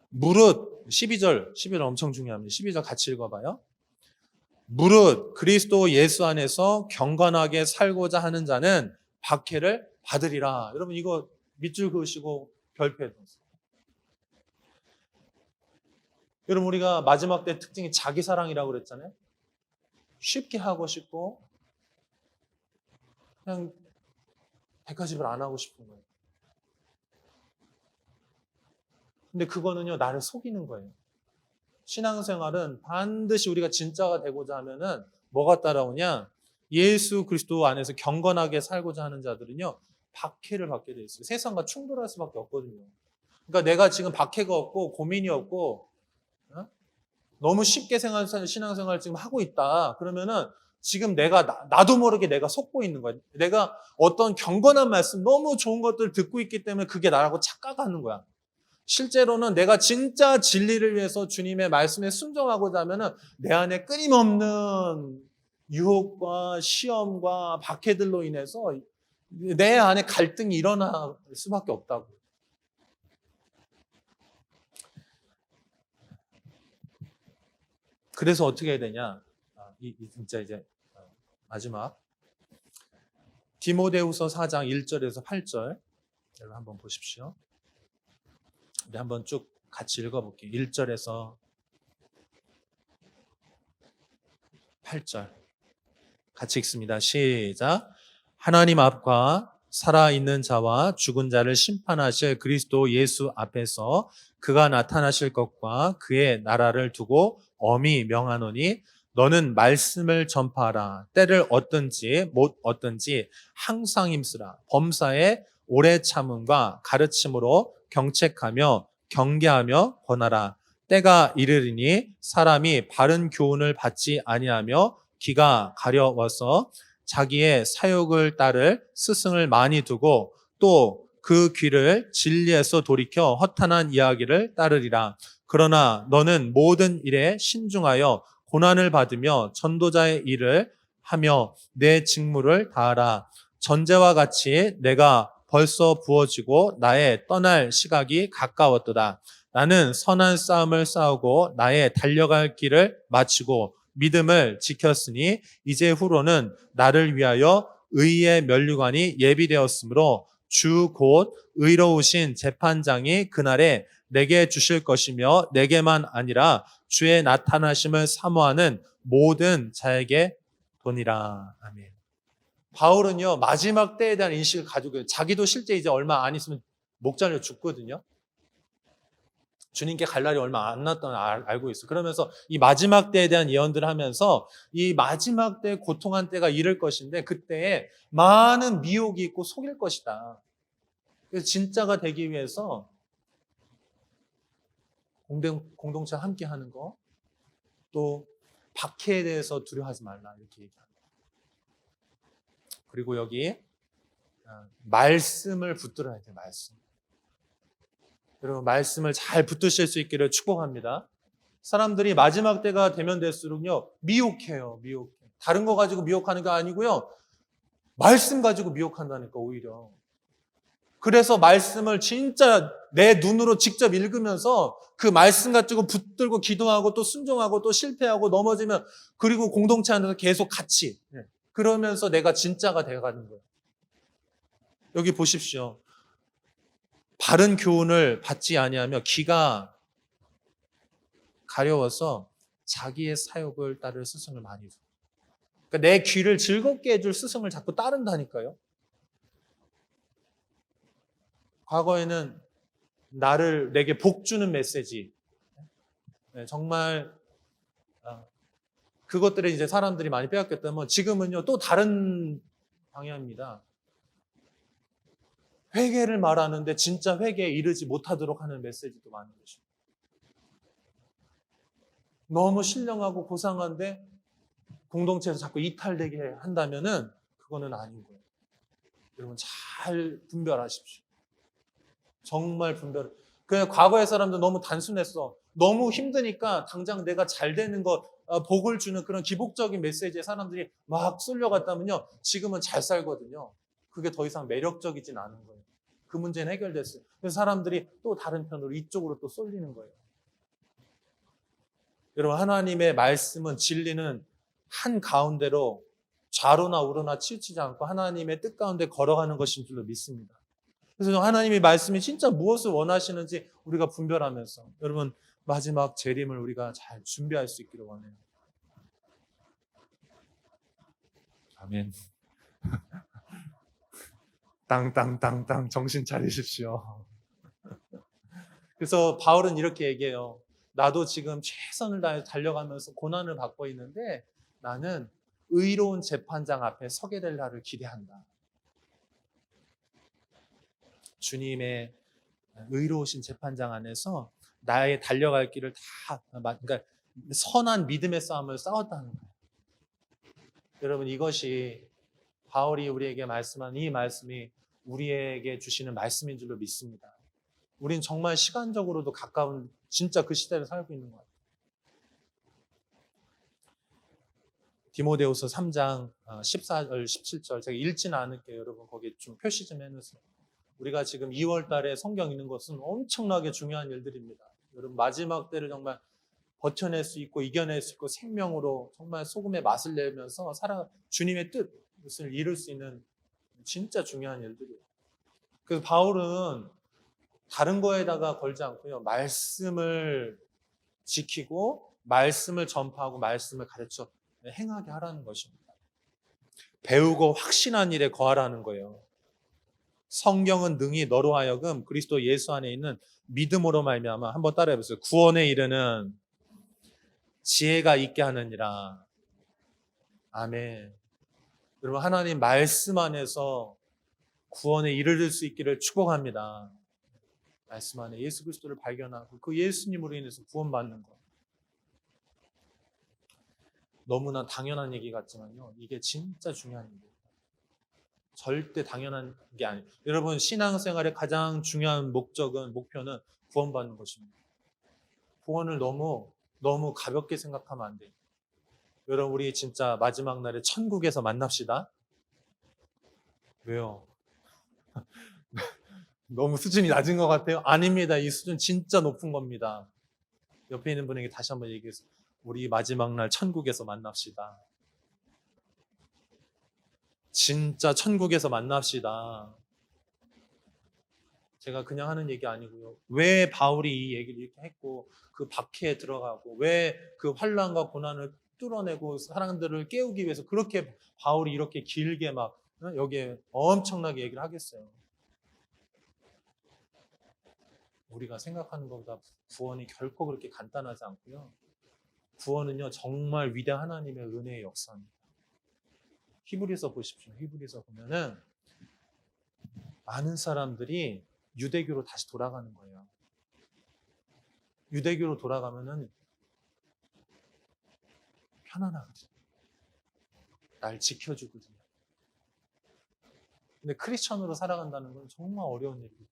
무릇 12절 엄청 중요합니다. 12절 같이 읽어봐요. 무릇 그리스도 예수 안에서 경건하게 살고자 하는 자는 박해를 받으리라. 여러분 이거 밑줄 그으시고 별표해 놓으세요. 여러분 우리가 마지막 때 특징이 자기 사랑이라고 그랬잖아요. 쉽게 하고 싶고 그냥 백화집을 안 하고 싶은 거예요. 근데 그거는요 나를 속이는 거예요. 신앙생활은 반드시 우리가 진짜가 되고자 하면은 뭐가 따라오냐? 예수 그리스도 안에서 경건하게 살고자 하는 자들은요 박해를 받게 돼 있어요. 세상과 충돌할 수밖에 없거든요. 그러니까 내가 지금 박해가 없고 고민이 없고 너무 쉽게 신앙생활 지금 하고 있다. 그러면은 지금 나도 모르게 내가 속고 있는 거야. 내가 어떤 경건한 말씀, 너무 좋은 것들을 듣고 있기 때문에 그게 나라고 착각하는 거야. 실제로는 내가 진짜 진리를 위해서 주님의 말씀에 순종하고자 하면은 내 안에 끊임없는 유혹과 시험과 박해들로 인해서 내 안에 갈등이 일어날 수밖에 없다고. 그래서 어떻게 해야 되냐? 진짜 이제 마지막 디모데후서 4장 1절에서 8절 여러분 한번 보십시오. 우리 한번 쭉 같이 읽어볼게요. 1절에서 8절 같이 읽습니다. 시작. 하나님 앞과 살아있는 자와 죽은 자를 심판하실 그리스도 예수 앞에서 그가 나타나실 것과 그의 나라를 두고 엄히 명하노니 너는 말씀을 전파하라. 때를 얻든지 못 얻든지 항상 힘쓰라. 범사에 오래 참음과 가르침으로 경책하며 경계하며 권하라. 때가 이르리니 사람이 바른 교훈을 받지 아니하며 귀가 가려워서 자기의 사욕을 따를 스승을 많이 두고 또 그 귀를 진리에서 돌이켜 허탄한 이야기를 따르리라. 그러나 너는 모든 일에 신중하여 고난을 받으며 전도자의 일을 하며 내 직무를 다하라. 전제와 같이 내가 벌써 부어지고 나의 떠날 시각이 가까웠도다. 나는 선한 싸움을 싸우고 나의 달려갈 길을 마치고 믿음을 지켰으니 이제 후로는 나를 위하여 의의 면류관이 예비되었으므로 주 곧 의로우신 재판장이 그날에 내게 주실 것이며 내게만 아니라 주의 나타나심을 사모하는 모든 자에게 도니라. 아멘. 바울은요, 마지막 때에 대한 인식을 가지고 있어요. 자기도 실제 이제 얼마 안 있으면 목 잘려 죽거든요. 주님께 갈 날이 얼마 안 남았다는 알고 있어요. 그러면서 이 마지막 때에 대한 예언들을 하면서 이 마지막 때 고통한 때가 이를 것인데 그때에 많은 미혹이 있고 속일 것이다. 그래서 진짜가 되기 위해서 공동체 함께 하는 거, 또 박해에 대해서 두려워하지 말라 이렇게 얘기합니다. 그리고 여기 말씀을 붙들어야 돼요. 말씀. 여러분 말씀을 잘 붙드실 수 있기를 축복합니다. 사람들이 마지막 때가 되면 될수록요 미혹해요. 미혹해. 다른 거 가지고 미혹하는 게 아니고요. 말씀 가지고 미혹한다니까 오히려. 그래서 말씀을 진짜 내 눈으로 직접 읽으면서 그 말씀 가지고 붙들고 기도하고 또 순종하고 또 실패하고 넘어지면 그리고 공동체 안에서 계속 같이 그러면서 내가 진짜가 되어가는 거예요. 여기 보십시오. 바른 교훈을 받지 아니하며 귀가 가려워서 자기의 사욕을 따를 스승을 많이 줘. 그러니까 내 귀를 즐겁게 해줄 스승을 자꾸 따른다니까요. 과거에는 내게 복 주는 메시지, 정말 그것들을 이제 사람들이 많이 빼앗겼다면 지금은요 또 다른 방향입니다. 회개를 말하는데 진짜 회개에 이르지 못하도록 하는 메시지도 많은 것입니다. 너무 신령하고 고상한데 공동체에서 자꾸 이탈되게 한다면은 그거는 아닌 거예요. 여러분 잘 분별하십시오. 정말 분별. 그냥 과거의 사람들 너무 단순했어. 너무 힘드니까 당장 내가 잘 되는 거 복을 주는 그런 기복적인 메시지에 사람들이 막 쏠려갔다면요. 지금은 잘 살거든요. 그게 더 이상 매력적이진 않은 거예요. 그 문제는 해결됐어요. 그래서 사람들이 또 다른 편으로 이쪽으로 또 쏠리는 거예요. 여러분 하나님의 말씀은 진리는 한 가운데로 좌로나 우로나 치우치지 않고 하나님의 뜻 가운데 걸어가는 것인 줄로 믿습니다. 그래서 하나님의 말씀이 진짜 무엇을 원하시는지 우리가 분별하면서 여러분 마지막 재림을 우리가 잘 준비할 수 있기를 원해요. 아멘. 땅땅땅땅 정신 차리십시오. 그래서 바울은 이렇게 얘기해요. 나도 지금 최선을 다해 달려가면서 고난을 받고 있는데 나는 의로운 재판장 앞에 서게 될 날을 기대한다. 주님의 의로우신 재판장 안에서 나의 달려갈 길을 다, 그러니까 선한 믿음의 싸움을 싸웠다는 거예요. 여러분 이것이 바울이 우리에게 말씀한 이 말씀이 우리에게 주시는 말씀인 줄로 믿습니다. 우린 정말 시간적으로도 가까운 진짜 그 시대를 살고 있는 것 같아요. 디모데후서 3장 14절 17절 제가 읽지는 않을게요. 여러분 거기 좀 표시 좀 해놓으세요. 우리가 지금 2월 달에 성경 읽는 것은 엄청나게 중요한 일들입니다. 여러분 마지막 때를 정말 버텨낼 수 있고 이겨낼 수 있고 생명으로 정말 소금의 맛을 내면서 주님의 뜻을 이룰 수 있는 진짜 중요한 일들이에요. 그래서 바울은 다른 거에다가 걸지 않고요. 말씀을 지키고 말씀을 전파하고 말씀을 가르쳐 행하게 하라는 것입니다. 배우고 확신한 일에 거하라는 거예요. 성경은 능히 너로 하여금 그리스도 예수 안에 있는 믿음으로 말미암아 한번 따라해 보세요. 구원에 이르는 지혜가 있게 하느니라. 아멘. 여러분 하나님 말씀 안에서 구원에 이르를 수 있기를 축복합니다. 말씀 안에 예수 그리스도를 발견하고 그 예수님으로 인해서 구원받는 것. 너무나 당연한 얘기 같지만요. 이게 진짜 중요한 얘기예요. 절대 당연한 게 아니에요. 여러분, 신앙생활의 가장 중요한 목표는 구원받는 것입니다. 구원을 너무 가볍게 생각하면 안 돼요. 여러분, 우리 진짜 마지막 날에 천국에서 만납시다. 왜요? 너무 수준이 낮은 것 같아요? 아닙니다. 이 수준 진짜 높은 겁니다. 옆에 있는 분에게 다시 한번 얘기해서 우리 마지막 날 천국에서 만납시다. 진짜 천국에서 만납시다. 제가 그냥 하는 얘기 아니고요. 왜 바울이 이 얘기를 이렇게 했고 그 박해에 들어가고 왜 그 환난과 고난을 뚫어내고 사람들을 깨우기 위해서 그렇게 바울이 이렇게 길게 막 여기에 엄청나게 얘기를 하겠어요. 우리가 생각하는 것보다 구원이 결코 그렇게 간단하지 않고요. 구원은요 정말 위대한 하나님의 은혜의 역사입니다. 히브리서 보십시오. 히브리서 보면은 많은 사람들이 유대교로 다시 돌아가는 거예요. 유대교로 돌아가면은 편안하거든요. 날 지켜주거든요. 근데 크리스천으로 살아간다는 건 정말 어려운 일이거든요.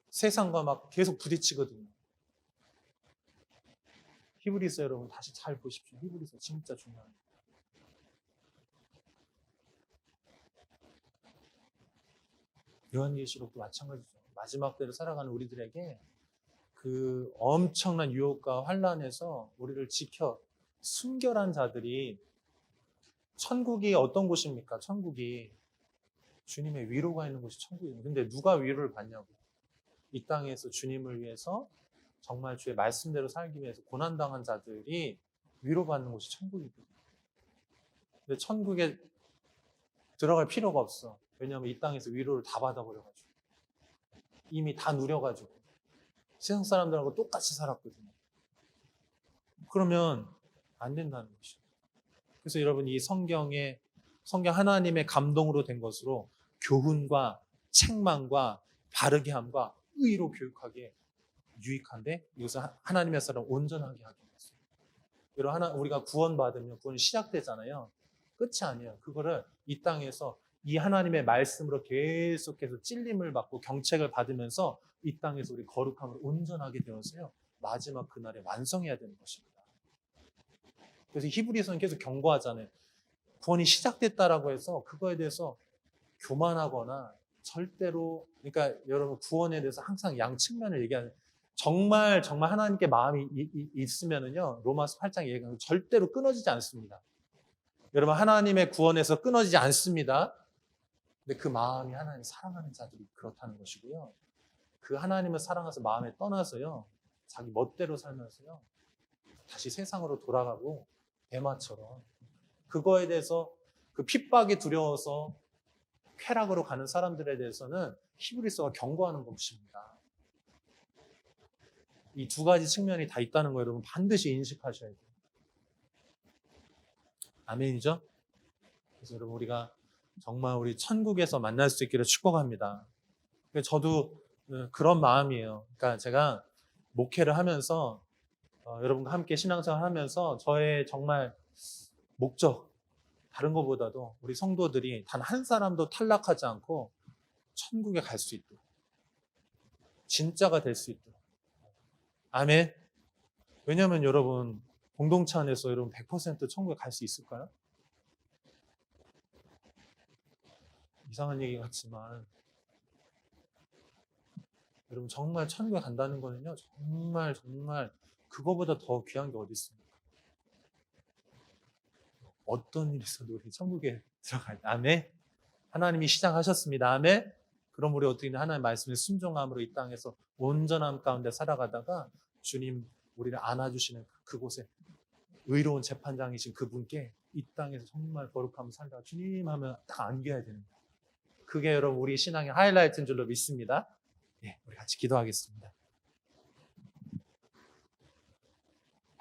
세상과 막 계속 부딪히거든요. 히브리서 여러분 다시 잘 보십시오. 히브리서 진짜 중요합니다. 요한계시록도 마찬가지죠. 마지막 때를 살아가는 우리들에게 그 엄청난 유혹과 환난에서 우리를 지켜 순결한 자들이 천국이 어떤 곳입니까? 천국이 주님의 위로가 있는 곳이 천국입니다. 근데 누가 위로를 받냐고. 이 땅에서 주님을 위해서 정말 주의 말씀대로 살기 위해서 고난당한 자들이 위로받는 곳이 천국이거든요. 근데 천국에 들어갈 필요가 없어. 왜냐하면 이 땅에서 위로를 다 받아버려가지고 이미 다 누려가지고 세상 사람들하고 똑같이 살았거든요. 그러면 안 된다는 것이죠. 그래서 여러분 이 성경 하나님의 감동으로 된 것으로 교훈과 책망과 바르게 함과 의로 교육하기에 유익한데 이것을 하나님의 사람 온전하게 하기 위해서. 여러분 우리가 구원받으면 구원이 시작되잖아요. 끝이 아니에요. 그거를 이 땅에서 이 하나님의 말씀으로 계속해서 찔림을 받고 경책을 받으면서 이 땅에서 우리 거룩함을 온전하게 되어서요. 마지막 그날에 완성해야 되는 것입니다. 그래서 히브리서는 계속 경고하잖아요. 구원이 시작됐다라고 해서 그거에 대해서 교만하거나 절대로 그러니까 여러분 구원에 대해서 항상 양 측면을 얘기하는 정말 하나님께 마음이 있으면은요 로마서 8장 얘기하는 절대로 끊어지지 않습니다. 여러분 하나님의 구원에서 끊어지지 않습니다. 근데 그 마음이 하나님 사랑하는 자들이 그렇다는 것이고요. 그 하나님을 사랑해서 마음에 떠나서요 자기 멋대로 살면서요 다시 세상으로 돌아가고 대마처럼 그거에 대해서 그 핍박이 두려워서 쾌락으로 가는 사람들에 대해서는 히브리서가 경고하는 것입니다. 이 두 가지 측면이 다 있다는 거 여러분 반드시 인식하셔야 돼요. 아멘이죠? 그래서 여러분 우리가 정말 우리 천국에서 만날 수 있기를 축복합니다. 저도 그런 마음이에요. 그러니까 제가 목회를 하면서 여러분과 함께 신앙생활 하면서 저의 정말 목적 다른 것보다도 우리 성도들이 단 한 사람도 탈락하지 않고 천국에 갈 수 있도록 진짜가 될 수 있도록 아멘. 왜냐하면 여러분 공동체 안에서 여러분 100% 천국에 갈 수 있을까요? 이상한 얘기 같지만 여러분 정말 천국에 간다는 거는요 정말 그거보다 더 귀한 게 어디 있습니까? 어떤 일이 있어도 우리 천국에 들어갈 때 아멘. 하나님이 시작하셨습니다. 아멘. 그럼 우리 어떻게 하나님의 말씀에 순종함으로 이 땅에서 온전함 가운데 살아가다가 주님 우리를 안아주시는 그곳에 의로운 재판장이신 그분께 이 땅에서 정말 거룩함을 살다가 주님 하면 딱 안겨야 됩니다. 그게 여러분 우리 신앙의 하이라이트인 줄로 믿습니다. 예, 우리 같이 기도하겠습니다.